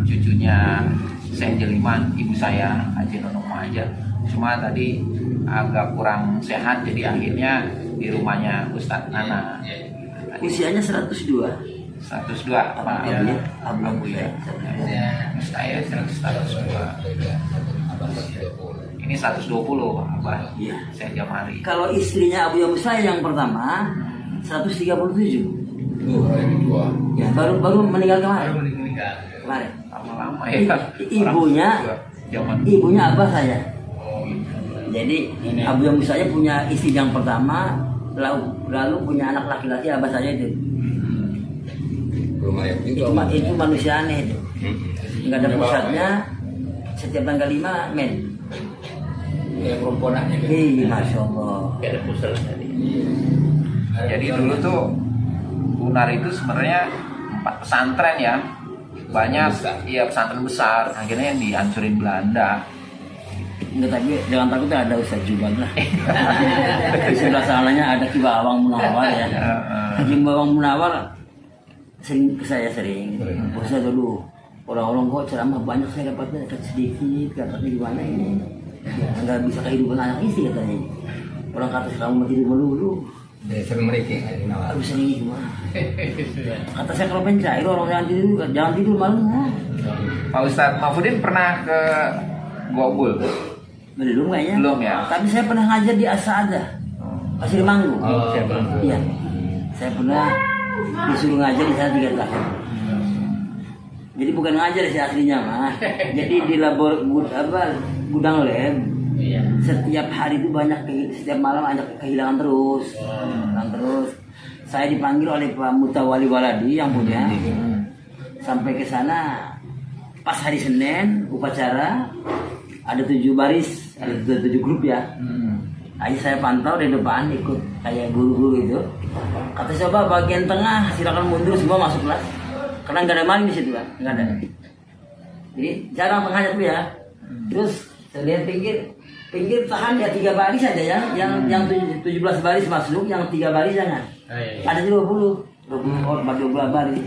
cucunya Syekh Jeliman, ibu saya Haji Nunung Mahaja. Cuma tadi agak kurang sehat, jadi akhirnya di rumahnya Ustadz Nana. Usianya 102. 102 Pak Abu ya. Saya 102. Ini 120 Abah. Iya. Saya Jamhari. Kalau istrinya Abu Musa yang pertama 137. Ya, baru meninggal kemarin. Kemarin. Lama-lama ya. Ibunya Zaman Abah saya. Jadi Abu Yamus saya punya istri yang pertama, lalu punya anak laki-laki abah saya itu. Belum layak juga. Itu manusia aneh itu. Nggak ada pusatnya. Setiap tanggal 5 men. Ya perempuannya. Masya Allah. Jadi dulu tuh Unar itu sebenarnya 4 pesantren ya, banyak iya pesantren besar, akhirnya yang dihancurin Belanda. Enggak, tapi jangan takut ada Ustaz Jubat lah. Di sebelah sananya ada Ki Bawang Munawar ya. Ki Bawang Munawar sering ke saya sering. Ustaz dulu orang-orang kok ceramah banyak saya dapatnya sedikit, katanya gimana ini? Enggak bisa kehidupan anak istri katanya. Orang kata kamu mati dulu dulu. Dia sering mereka Harus sering gimana? Kata saya kalau pencair orang jangan tidur malam. Pak Ustadz Mahfudin pernah ke Gobul? Belum kayaknya. Belum ya? Tapi saya pernah ngajar di Asada. Pasir Manggu. Iya. Saya pernah disuruh ngajar di sana 3 tahun. Jadi bukan ngajar sih aslinya mah. Jadi di gudang lab. Setiap hari itu setiap malam ada kehilangan terus. Saya dipanggil oleh Pak Mutawali Waladi yang punya. Sampai ke sana pas hari Senin upacara ada 7 baris, ada 7 grup ya. Aja saya pantau di depan ikut kayak guru-guru itu. Kata coba bagian tengah silakan mundur semua masuk kelas. Karena nggak ada maling di situ kan, nggak ada. Jadi jarang menghadap ya. Terus saya lihat pinggir tahan ya 3 baris saja ya. Yang 17 baris masuk, yang 3 baris jangan. Ada 20 baris.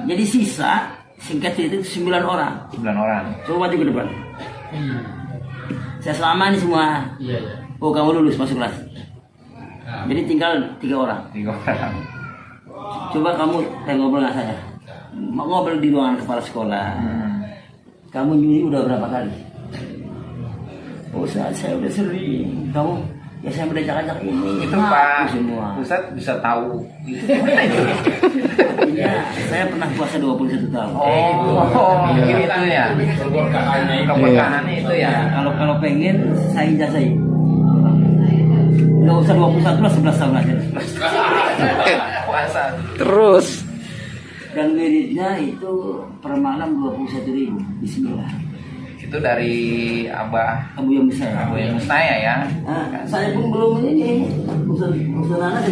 Jadi sisa singkat cerita itu 9 orang. 9 orang. Coba maju ke depan. Saya selama ini semua. Oh kamu lulus masuk kelas. Jadi tinggal 3 orang. 3 orang. Coba kamu ngobrol dengan saya. Ngobrol di ruangan kepala sekolah. Kamu nyuri udah berapa kali? Oh saya udah sering. Kamu ya saya udah ajak ini. Itu Pak semua. Ustadz bisa tahu itu. Iya, saya pernah puasa 21 tahun. Gitu ya. Keberkahannya itu ya. Kalau pengen saya ijazahi. Nggak usah 21 lah, 11 tahun aja. Puasa. Terus Dan wiridnya itu per malam 21.000. Bismillah. Itu dari Abah Abu Yamus saya. Abu Yamus saya ya. Saya pun belum ini. Usaha anak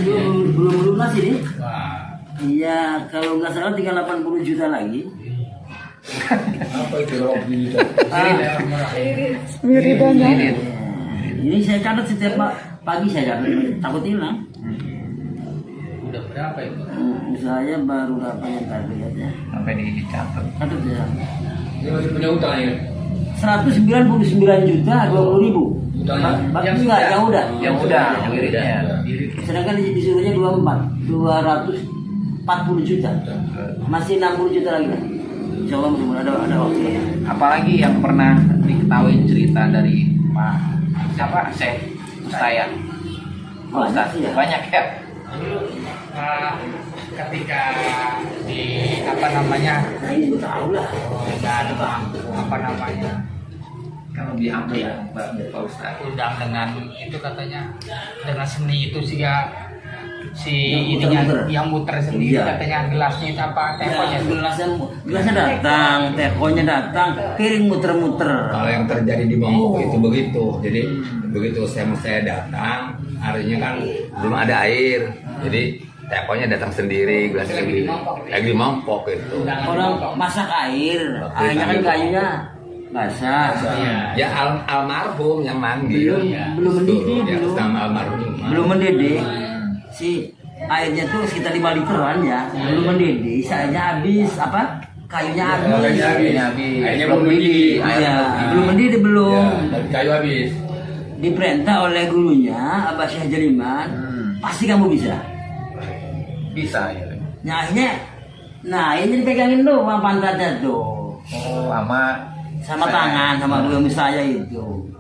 belum lunas ini. Iya, kalau nggak salah tinggal 80 juta lagi. Apa itu Robi? Wirid. Ini saya catat setiap pagi saya catat. Takut hilang. Udah berapa itu? Saya baru dapat yang tadi ya. Sampai dicatat. Catat ya. Dia masih punya utang ya? 199 juta 20.000. Utangnya? Yang enggak, yang udah. Yang udah wiridnya. Sedangkan disuruhnya 240 juta. Masih 60 juta lagi kan? Insya Allah masih ada waktu ya. Apalagi yang pernah diketahui cerita dari Pak siapa Syekh Mustaya. Banyak sih ya. Banyak ya. Ketika di apa namanya Nah ini gue tahu lah. nggak ada apa namanya Kalau diambil ya Pak Ustadz. undang dengan itu katanya dengan seni itu sih ya Yang ininya muter-muter. yang muter sendiri Iya. katanya gelasnya itu apa tekonya itu. Gelasnya datang, tekonya datang, piring muter-muter. kalau yang terjadi di Bangkok itu begitu. Jadi begitu saya datang, artinya kan belum ada air. Jadi tekonya datang sendiri, gelas lagi di mangkok itu. Orang masak air, airnya kan kayunya basah. Ya almarhum yang manggil. Belum mendidih, Ya, belum. sama almarhum. Belum mendidih. Si airnya tuh sekitar 5 literan ya, belum mendidih. Airnya habis apa? Kayunya habis. Airnya belum mendidih. Iya, belum mendidih belum. Ya, dari kayu habis. Diperintah oleh gurunya Abah Syekh Jaliman, pasti kamu bisa. Bisa ya. Nah ini dipegangin doang pantatnya tuh, sama tangan sama Abu Yamus saya itu.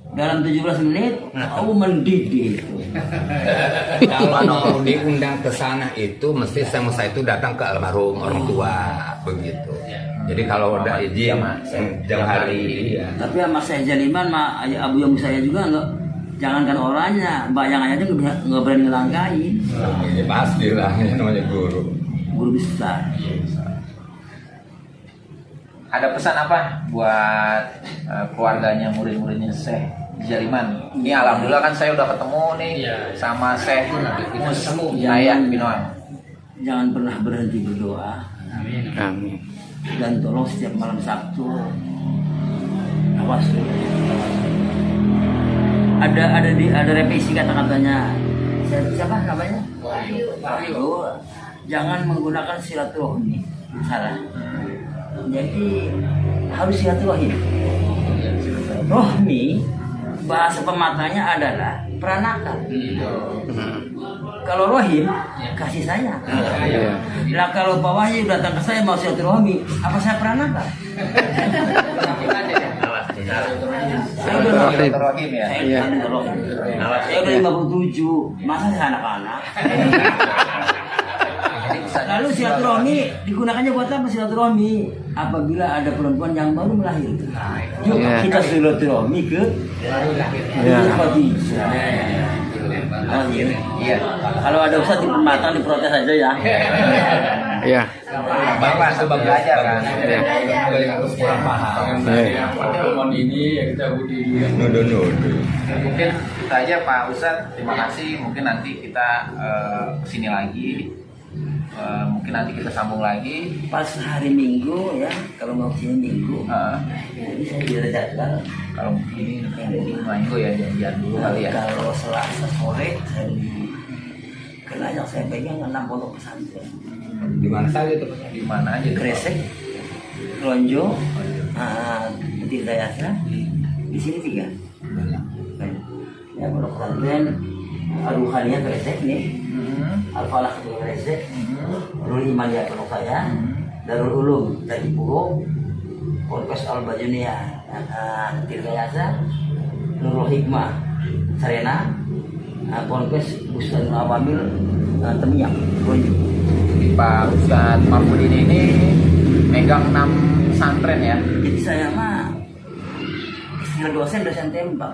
Dalam 17 menit, mendidih itu. Kalau diundang ke sana itu mesti sama saya itu datang ke almarhum orang tua begitu. Jadi kalau udah izin jam hari ya. Tapi sama saya Jaliman, Abu yang saya juga nggak, jangankan orangnya, bayangannya aja nggak berani ngelangkain. Ini pasti lah, ini namanya guru. Guru besar. Ada pesan apa buat keluarganya, murid-muridnya Syekh Jaliman? Ini alhamdulillah kan saya udah ketemu nih sama Syekh Mus Nayah bin Noam. Jangan pernah berhenti berdoa. Amin. Dan tolong setiap malam Sabtu awas tuh. Ada revisi kata-katanya. Siapa namanya? Wahyu. Jangan menggunakan silaturahmi. Salah. Jadi harus silaturahim. Rohmi bahasa pematanya adalah peranakan. Kalau rohim kasih sayang. Lah kalau Pak Wahyu datang ke saya mau silaturahmi, apa saya peranakan? Saya udah Silaturahim ya. Saya udah 57, masa saya anak-anak? Lalu silaturahmi digunakannya buat apa silaturahmi? Apabila ada perempuan yang baru melahirkan, yuk kita silaturahmi ke Khadijah. Oh, iya. Kalau ada ustadz di permatang diprotes aja ya. Iya. Bapak coba belajar kan. Kurang paham. Pertemuan ini ya kita budi Nuduh. Mungkin itu aja Pak Ustadz. Terima kasih. Mungkin nanti kita kesini lagi. Mungkin nanti kita sambung lagi. Pas hari Minggu ya, kalau mau kesini Minggu, jadi saya sudah ada jadwal. Kalau ini minggu ya janjian dulu kali ya. Kalau Selasa sore saya kena yang saya pegang 6 pondok pesantren. Di mana saja tuh? Di mana aja? Gresik, Lonjo, Butir Dayasa, di sini 3. Ya pondok pesantren Al-Ruhaniyah Gresik nih, Al-Falah ke Gresik, Nurul Imaniyah pondok saya, Darul Ulum dari Purwo, Ponpes Al-Bajuniyah Butir Dayasa, Nurul Hikmah Sarena, Ponpes Bustanul Awamil Temiyang Lonjo. Pak Ustadz Mahfudin ini megang 6 pesantren ya. Jadi saya mah istilah dosen tembak.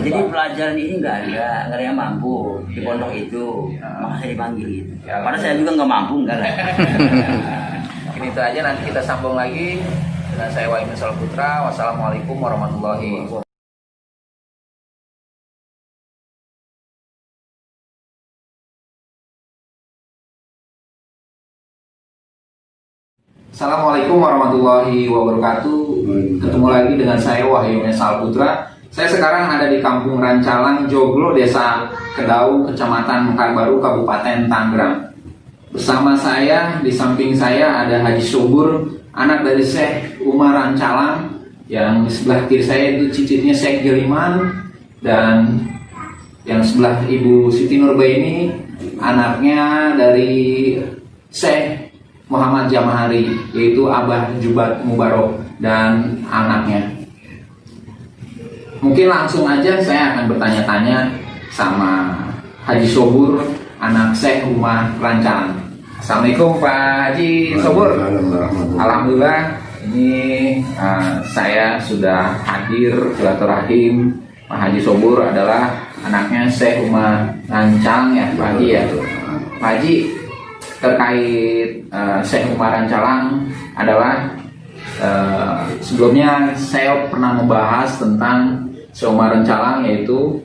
Jadi pelajaran ini nggak ada yang mampu di pondok itu, maka saya dipanggil gitu. Padahal saya juga nggak mampu, enggak lah. Mungkin itu aja, nanti kita sambung lagi dengan saya Wahyu Salputra. Wassalamualaikum warahmatullahi wabarakatuh. Assalamualaikum warahmatullahi wabarakatuh. Ketemu lagi dengan saya Wahyu Salputra. Saya sekarang ada di Kampung Rancalang, Joglo, Desa Kedau, Kecamatan Mekarbaru, Kabupaten Tangerang. Bersama saya, di samping saya ada Haji Sobur, anak dari Syekh Umar Rancalang. Yang di sebelah kiri saya itu cicitnya Syekh Jaliman. Dan yang sebelah Ibu Siti Nurbaini, anaknya dari Syekh Muhammad Jamahari, yaitu Abah Jubat Mubarok dan anaknya. Mungkin langsung aja saya akan bertanya-tanya sama Haji Sobur, anak Syekh Umar Rancalang. Assalamualaikum Pak Haji Sobur. Alhamdulillah ini saya sudah hadir silaturahim. Pak Haji Sobur adalah anaknya Syekh Umar Rancalang ya Pak Haji ya. Pak Haji, terkait Syekh Umar Rancalang adalah sebelumnya saya pernah membahas tentang Syekh Umar Rancalang, yaitu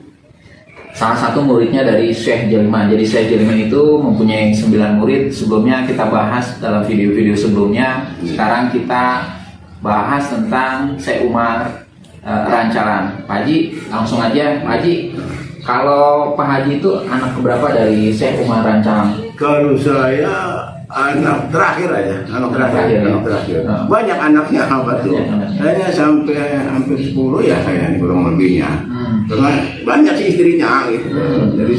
salah satu muridnya dari Syekh Jaliman. Jadi Syekh Jaliman itu mempunyai 9 murid. Sebelumnya kita bahas dalam video-video sebelumnya. Sekarang kita bahas tentang Syekh Umar Rancalang. Pak Haji, langsung aja Pak Haji, kalau Pak Haji itu anak keberapa dari Syekh Umar Rancalang? Kalau saya anak terakhir aja, anak Terakhir, terakhir. ya? Banyak anaknya apa tuh? Banyak anaknya. Saya sampai hampir 10 ya saya ini kurang lebihnya. Karena banyak sih istrinya gitu. Jadi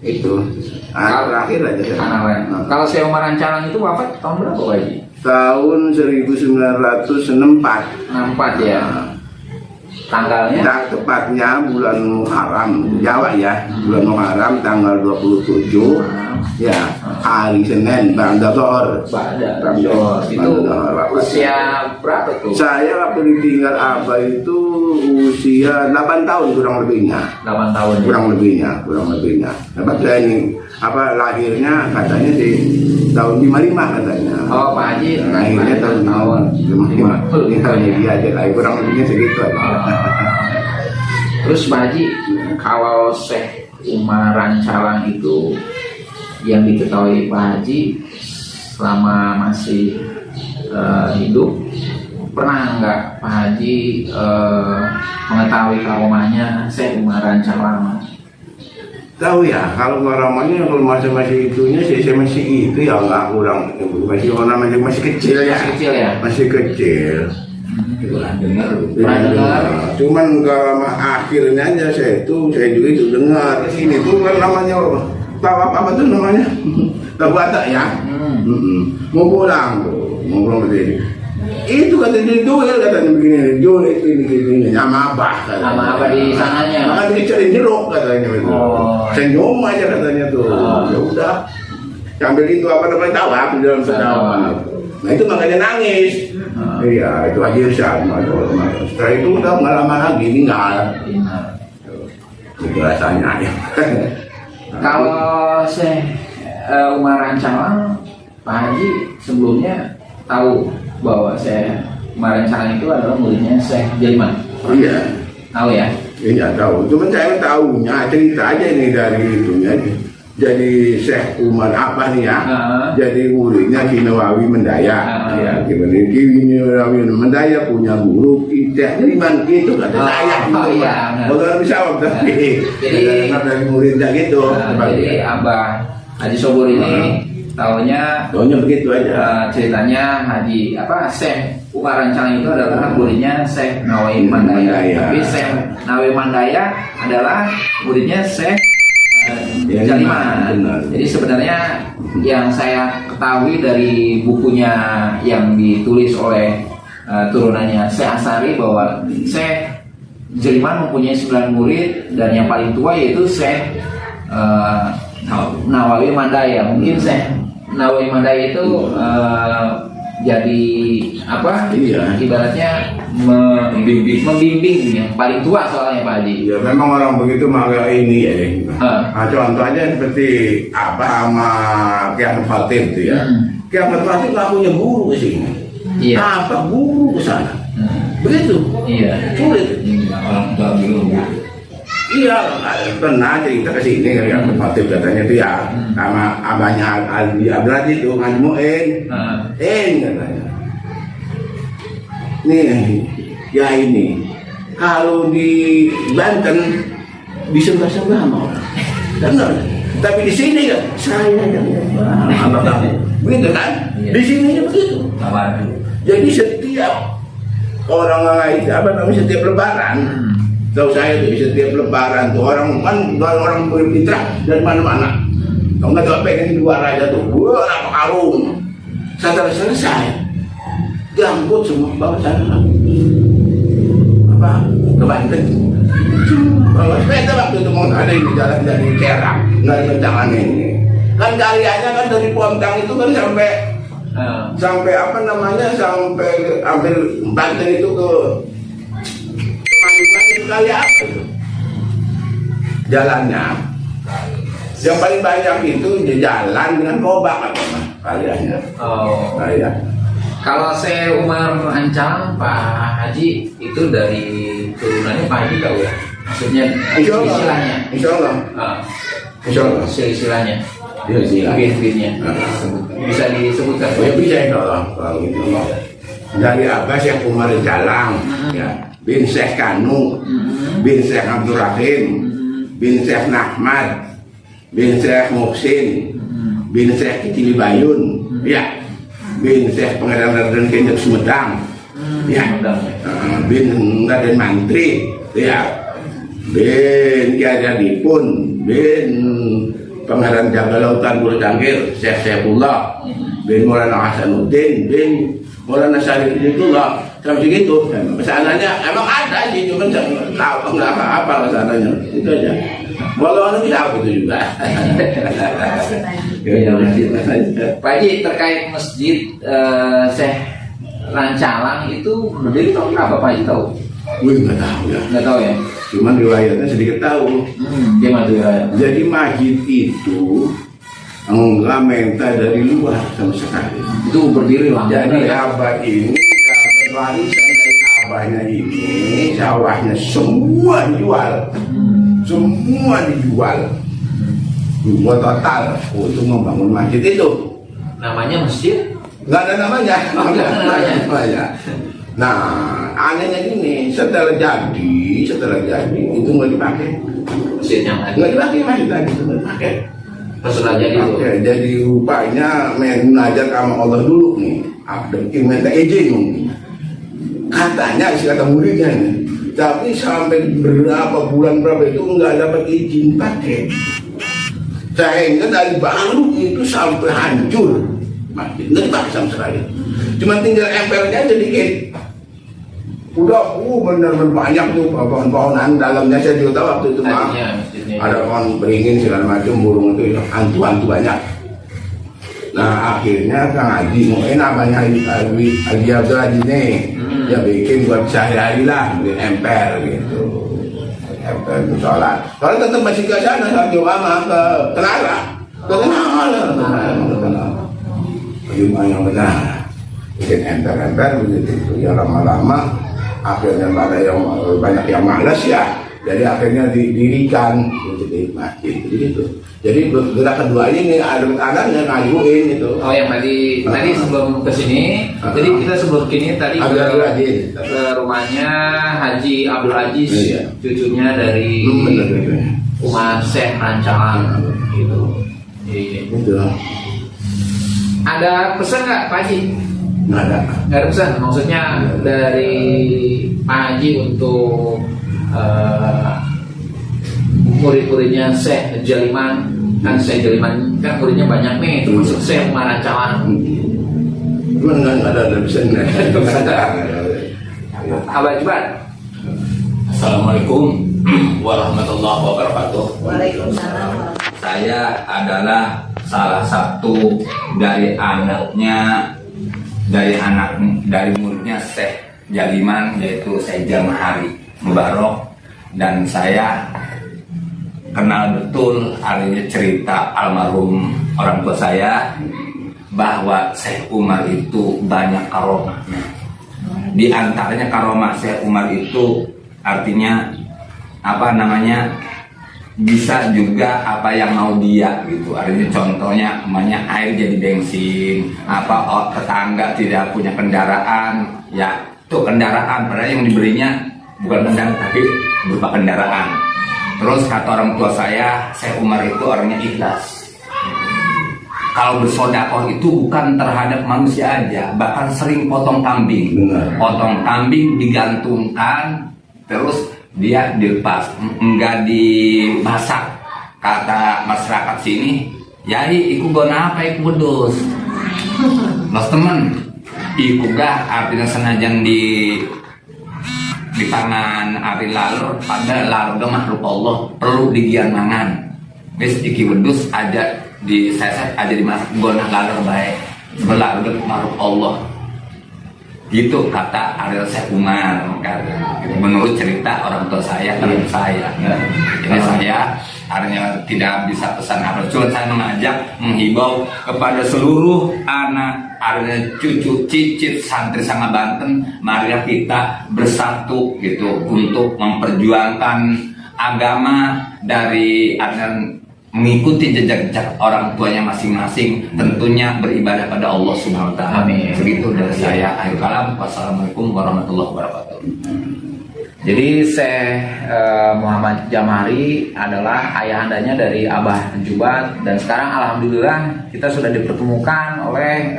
itu anak terakhir aja saya. Anak lain. Kalau Syekh Umar Rancalang itu wafat tahun berapa Pak Haji? Tahun 1964. 64 ya. Tanggalnya? Nah, tepatnya bulan Muharram, Jawa ya. Bulan Muharram tanggal 27 Ya, hari Senin Ba'da Zohor. Ba'da Ba'da Zohor. Itu Zohor. usia berapa tuh? Saya waktu ditinggal Abah itu usia 8 tahun kurang lebihnya. 8 tahun ya? Kurang lebihnya. Dapat saya ini lahirnya katanya di tahun 55 katanya. Oh, Pak Haji Lahirnya tahun 55. Ini tahunnya dia aja lah, kurang lebihnya segitu aja. Terus Pak Haji, kalau Syekh Umar Rancalang itu yang diketahui Pak Haji selama masih hidup, pernah nggak Pak Haji mengetahui karomahnya Syekh Umar Rancalang? Tahu ya, kalau karamanya kalau masih itunya saya masih itu ya nggak kurang, masih orang masih kecil ya. Masih kecil ya? Masih kecil. Pernah dengar. Cuman kalau akhirnya aja saya juga itu dengar sini tuh kan namanya apa tuh namanya Tabu Atak ya. Mau pulang ke sini. Itu kata dia duel katanya begini, duel itu ini sama Abah katanya. Sama Abah di sananya. Maka dicari jeruk katanya itu. Oh. Senyum aja katanya tuh. Ya udah. Sambil itu apa namanya tawaf di dalam tawaf. Nah itu makanya nangis. Iya itu aja Irsyad. Setelah itu udah nggak lama lagi tinggal. Itu rasanya ya. Kalau Syekh Umar Rancalang, Pak Haji sebelumnya tahu bahwa Syekh Umar Rancalang itu adalah muridnya Syekh Jaliman. Iya. Tahu ya? Iya tahu. Cuman saya tahunya cerita aja ini dari itunya. Jadi Syekh Umar apa nih ya? Jadi muridnya Ki Nawawi Mendaya. Ya, Ki Nawawi Mendaya punya guru Syekh Jaliman gitu kata saya. Iya. Bukan bisa tapi. Jadi dari muridnya gitu. Jadi Abah Haji Sobur ini tahunya begitu aja. ceritanya Syekh Umar Rancalang itu adalah muridnya Syekh Nawawi Mandaya. Tapi Syekh Nawawi Mandaya adalah muridnya Syekh Jaliman. Jadi sebenarnya yang saya ketahui dari bukunya yang ditulis oleh turunannya Syekh Asari bahwa Syekh Jaliman mempunyai 9 murid dan yang paling tua yaitu Syekh Nawawi Mandaya. Mungkin Syekh Nawawi Mandaya itu jadi apa? Iya. Ibaratnya membimbing yang paling tua soalnya Pak Haji. Ya memang orang begitu malah ini ya. Nah, contohnya seperti apa sama Kiai Fatim itu ya. Kiai Fatim nggak punya guru ke sini. Iya. Apa guru ke sana? Begitu. Iya. Sulit. Orang tua dulu. Iya, pernah cerita ke sini Kiai Fatim katanya itu ya sama abahnya Aldi Abdul itu ngajemuin. Katanya. Nih, ya ini kalau di Banten disembah-sembah sama orang, benar. Tapi di sini ya saya yang apa kamu, begitu kan? Di sini begitu. Jadi setiap orang lain setiap Lebaran, tahu saya itu setiap Lebaran tuh orang berfitrah dari mana-mana. Kalau nggak tahu pengen di luar aja tuh, apa karung, selesai. Diangkut semua bawa sana ke Banten. Bawa sepeda waktu itu mau ada di jalan dari Serang, nggak ada kencangan ini. Kan karyanya kan dari Pontang itu kan sampai apa namanya sampai hampir Banten itu ke Mandiman itu karya apa itu? Jalannya yang paling banyak itu di jalan dengan kobak apa karyanya. Karya. Kalau Syekh Umar Rancalang Pak Haji itu dari turunannya Pak Haji tahu ya? Maksudnya istilahnya. Insya Allah. Istilahnya. Iya. Bir-birnya. Bisa disebutkan? Ya bisa insya Allah. Kalau gitu. Dari Abbas Syekh Umar Rancalang, ya. Bin Syekh Kanu, bin Syekh Abdul Rahim, bin Syekh Nahmad, bin Syekh Muhsin, bin Syekh Kicili Bayun, ya. Bin Syekh Pangeran Raden Kendek Sumedang, ya. Bin Raden Mantri, ya. Bin Kiai Adipun, bin Pangeran Jaga Lautan Bulu Cangkir, Syekh Saifullah, bin Maulana Hasanuddin, bin Maulana Syarif Hidayatullah, sampai segitu. Pesanannya emang ada sih, cuma nggak tahu nggak apa-apa pesanannya, itu aja. Walau anu tidak itu juga. Iya, Pak Haji, terkait masjid Syekh Rancalang itu berdiri tahun berapa Pak Haji tahu? Wih nggak tahu ya. Nggak tahu ya? Cuman riwayatnya sedikit tahu. Gimana tuh ya? Jadi masjid itu enggak minta dari luar sama sekali. Itu berdiri lama. Jadi ya? abah ini dapat warisan dari abahnya ini, sawahnya semua dijual, semua dijual total untuk membangun masjid itu. Namanya masjid? Nggak ada namanya, nggak ada namanya. Nah, anehnya gini, setelah jadi itu nggak dipakai, Masjidnya lagi. nggak dipakai masjid lagi, itu nggak dipakai. Pas sudah jadi itu. Oke, jadi rupanya munajat sama Allah dulu nih. Abdul minta izin mungkin. Katanya isi kata muridnya ini. Tapi sampai berapa bulan itu nggak dapat izin pakai. Sehingga dari baru itu sampai hancur masjid, nggak dipakai sama sekali. Cuma tinggal empelnya aja dikit. Udah, benar-benar banyak tuh pohon-pohonan dalamnya. Saya juga tahu waktu itu mah ada pohon beringin segala macam, burung itu hantu-hantu banyak. Nah akhirnya Kang Haji, mungkin namanya Haji Abdul Haji nih, dia bikin buat sehari-hari lah, bikin emper gitu. Emper itu sholat. Kalau tetap masih ke sana, sampai lama ke Tenara. Ke Tenara. Cuma yang benar. Bikin emper-emper begitu. Ya lama-lama akhirnya banyak yang malas ya. Jadi akhirnya didirikan di masjid begitu. Jadi gerakan kedua ini ada anaknya ngajuin itu. Oh yang tadi sebelum kesini, jadi kita sebelum kini tadi ke rumahnya Haji Abdul Aziz, cucunya dari umat Syekh Rancalang gitu. Betul. Ada pesan nggak Pak Haji? Nggak ada. Nggak ada pesan, maksudnya dari Pak Haji untuk murid-muridnya Syekh Jaliman. Kan Syekh Jaliman kan muridnya banyak nih, termasuk Syekh Rancalang. Cuman nggak ada pesan. Abah Jubat. Assalamualaikum warahmatullahi wabarakatuh. Waalaikumsalam. Saya adalah salah satu dari muridnya Syekh Jaliman, yaitu Syekh Jamahari Mubarok, dan saya kenal betul artinya cerita almarhum orang tua saya bahwa Syekh Umar itu banyak karomahnya. Di antaranya karomah Syekh Umar itu artinya bisa juga apa yang mau dia gitu. Artinya contohnya namanya air jadi bensin, tetangga tidak punya kendaraan, ya tuh kendaraan padahal yang diberinya bukan kendaraan tapi berupa kendaraan. Terus kata orang tua saya, Syekh Umar itu orangnya ikhlas. Kalau bersodakoh itu bukan terhadap manusia aja, bahkan sering potong kambing. Benar. Potong kambing digantungkan, terus dia dilepas, enggak dimasak. Kata masyarakat sini, yai iku gona apa iku wedus. Los temen, iku gak artinya senajan di tangan ari lalur, pada lalur gak makhluk Allah perlu digian mangan. Wis iki wedus aja diseset aja dimasak gona lalur baik. Lalur gak makhluk Allah. Gitu kata Ariel Syekh Umar. Menurut cerita orang tua saya, teman saya. Jadi saya artinya tidak bisa pesan apa, cuma saya menghibau kepada seluruh anak, artinya cucu, cicit, santri sangat Banten, mari kita bersatu gitu untuk memperjuangkan agama dari mengikuti jejak-jejak orang tuanya masing-masing, tentunya beribadah pada Allah Subhanahu wa taala. Amin. Begitu dari saya. Akhir kalam. Wassalamualaikum warahmatullahi wabarakatuh. Jadi Syekh Muhammad Jamahari adalah ayahandanya dari Abah Jubat, dan sekarang alhamdulillah kita sudah dipertemukan oleh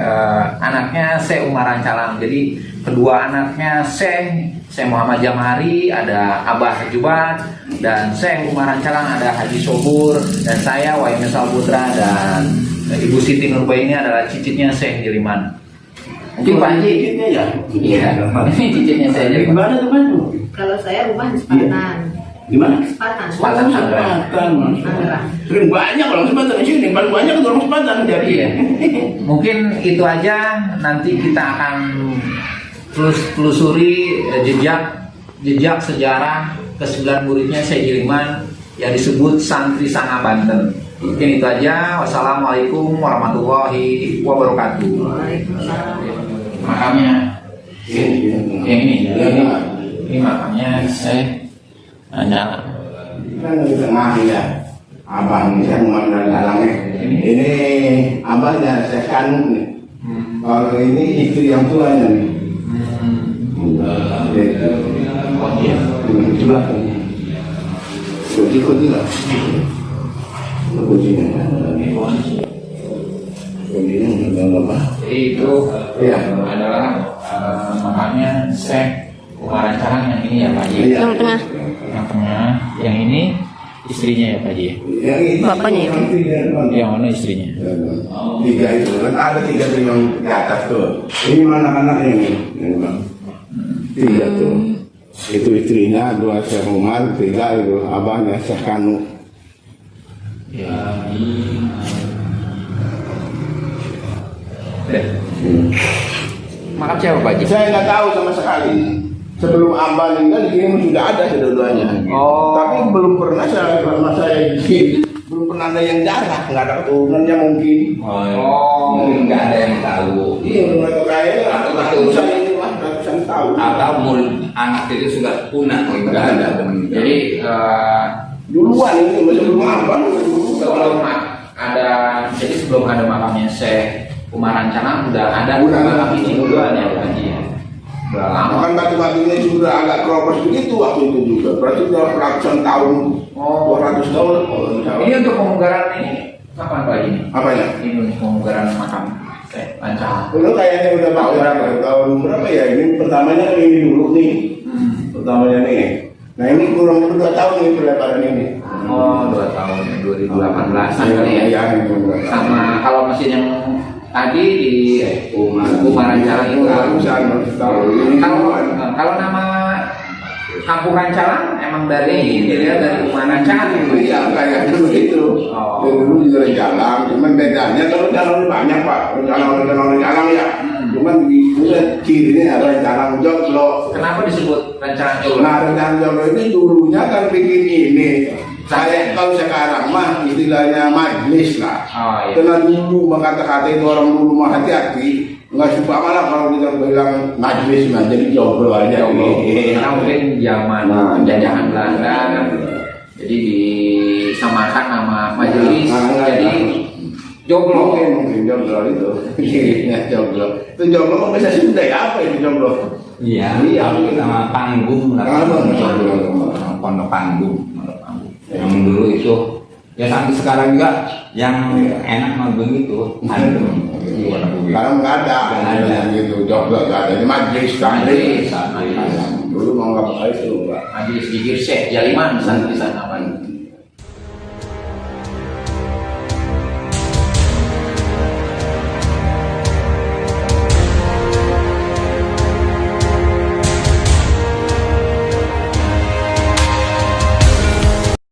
anaknya Syekh Umar Rancalang. Jadi kedua anaknya Syekh Muhammad Jamahari, ada Abah Jubat, dan Syekh Umar Rancalang ada Haji Sobur, dan saya Wahid Putra, dan Ibu Siti Nurbaini adalah cicitnya Syekh Jaliman. Mungkin Pak Haji. Ya. Iya, ini cicitnya Syekh Jaliman. Kalau saya rumah di Sepadan. Gimana? Sepatan Tangerang. Sering banyak orang Sepatan di sini, paling banyak orang Sepatan jadi. Iya. Mungkin itu aja, nanti kita akan telusuri jejak sejarah ke-9 muridnya Syekh Giliman yang disebut Santri Sanga Banten. Mungkin itu aja. Wassalamualaikum warahmatullahi wabarakatuh. Makamnya yang ini makamnya nyala. Kan di tengah ya, abang saya memandang dalangnya. Ini abahnya saya kanuk nih. Kalau ini istri yang tuanya nih. Oh iya. Sebelah ini. Kunci lah. Kuncinya. Kuncinya nggak apa. Itu Iya. adalah makamnya Syekh Kumaran Calang yang ini ya Pak Haji. Iya. Yang tengah. Yang tengah, yang ini istrinya ya Pak Haji. Yang ini. Bapaknya itu. Yang mana istrinya? Tiga itu kan ada tiga tuh yang di atas tuh. Ini anak-anaknya ini. Tiga tuh. Itu istrinya, dua Syekh Umar, tiga itu abahnya Syekh Kanu. Ya. Makam siapa Pak Haji? Saya nggak tahu sama sekali. Sebelum abah meninggal di sini sudah ada kedua-duanya. Oh. Tapi belum pernah saya di sini. Belum pernah ada yang jarang, nggak ada keturunannya mungkin. Mungkin nggak ada yang tahu. Iya, mereka kaya ratusan ini lah, ratusan tahun. Atau anak itu sudah punah, nggak ada. Jadi Duluan ini sebelum abah. sebelum ada makamnya Syekh Kumaran Calang udah ada Udah ada. makam ini duluan ya Pak Haji. Udah lama. Kan batu-batunya juga agak keropos begitu waktu itu juga. Berarti udah ratusan tahun, 200 tahun. Ini untuk pemugaran ini kapan Pak Haji? Apanya? Ini untuk pemugaran makam Syekh Calang. Itu kayaknya udah Tahun berapa? Tahun berapa ya? Ini pertamanya kan ini dulu nih. Pertamanya nih. Nah ini kurang lebih 2 tahun nih pelebaran ini. Oh, 2 tahun 2018 kali ya. Iya, ini 2 tahun. Sama kalau mesin yang tadi di Kumaran Calang itu kalau nama Kampung Rancalang emang dari dilihat dari Kumaran Calang itu Iya, kayak dulu itu. Oh. Dulu juga jalan, cuman bedanya kalau jalan banyak Pak. Jalan ya. Cuman di kirinya ada jalan joglo. Kenapa disebut Rancalang Joglo? Nah, jalan joglo ini dulunya kan bikin ini. Saya kalau sekarang mah istilahnya majlis lah. Oh, iya. Karena dulu kata-kata itu orang dulu mah hati-hati. Nggak suka malah kalau kita bilang majlis mah jadi joglo aja. Karena mungkin zaman penjajahan Belanda, jadi disamakan nama majelis, jadi joglo. Mungkin joglo itu. Iya, joglo. Itu joglo kok bisa Sunda ya? Apa itu joglo? Iya, mungkin nama panggung lah. Pondok panggung. Yang dulu itu ya sampai sekarang juga yang enak mah begitu. Sekarang nggak ada yang gitu, joglo nggak ada. Ini majlis kan. Majlis. Dulu mau nggak pakai itu, Pak. Majelis di Girseh, Jaliman, di sana Pak.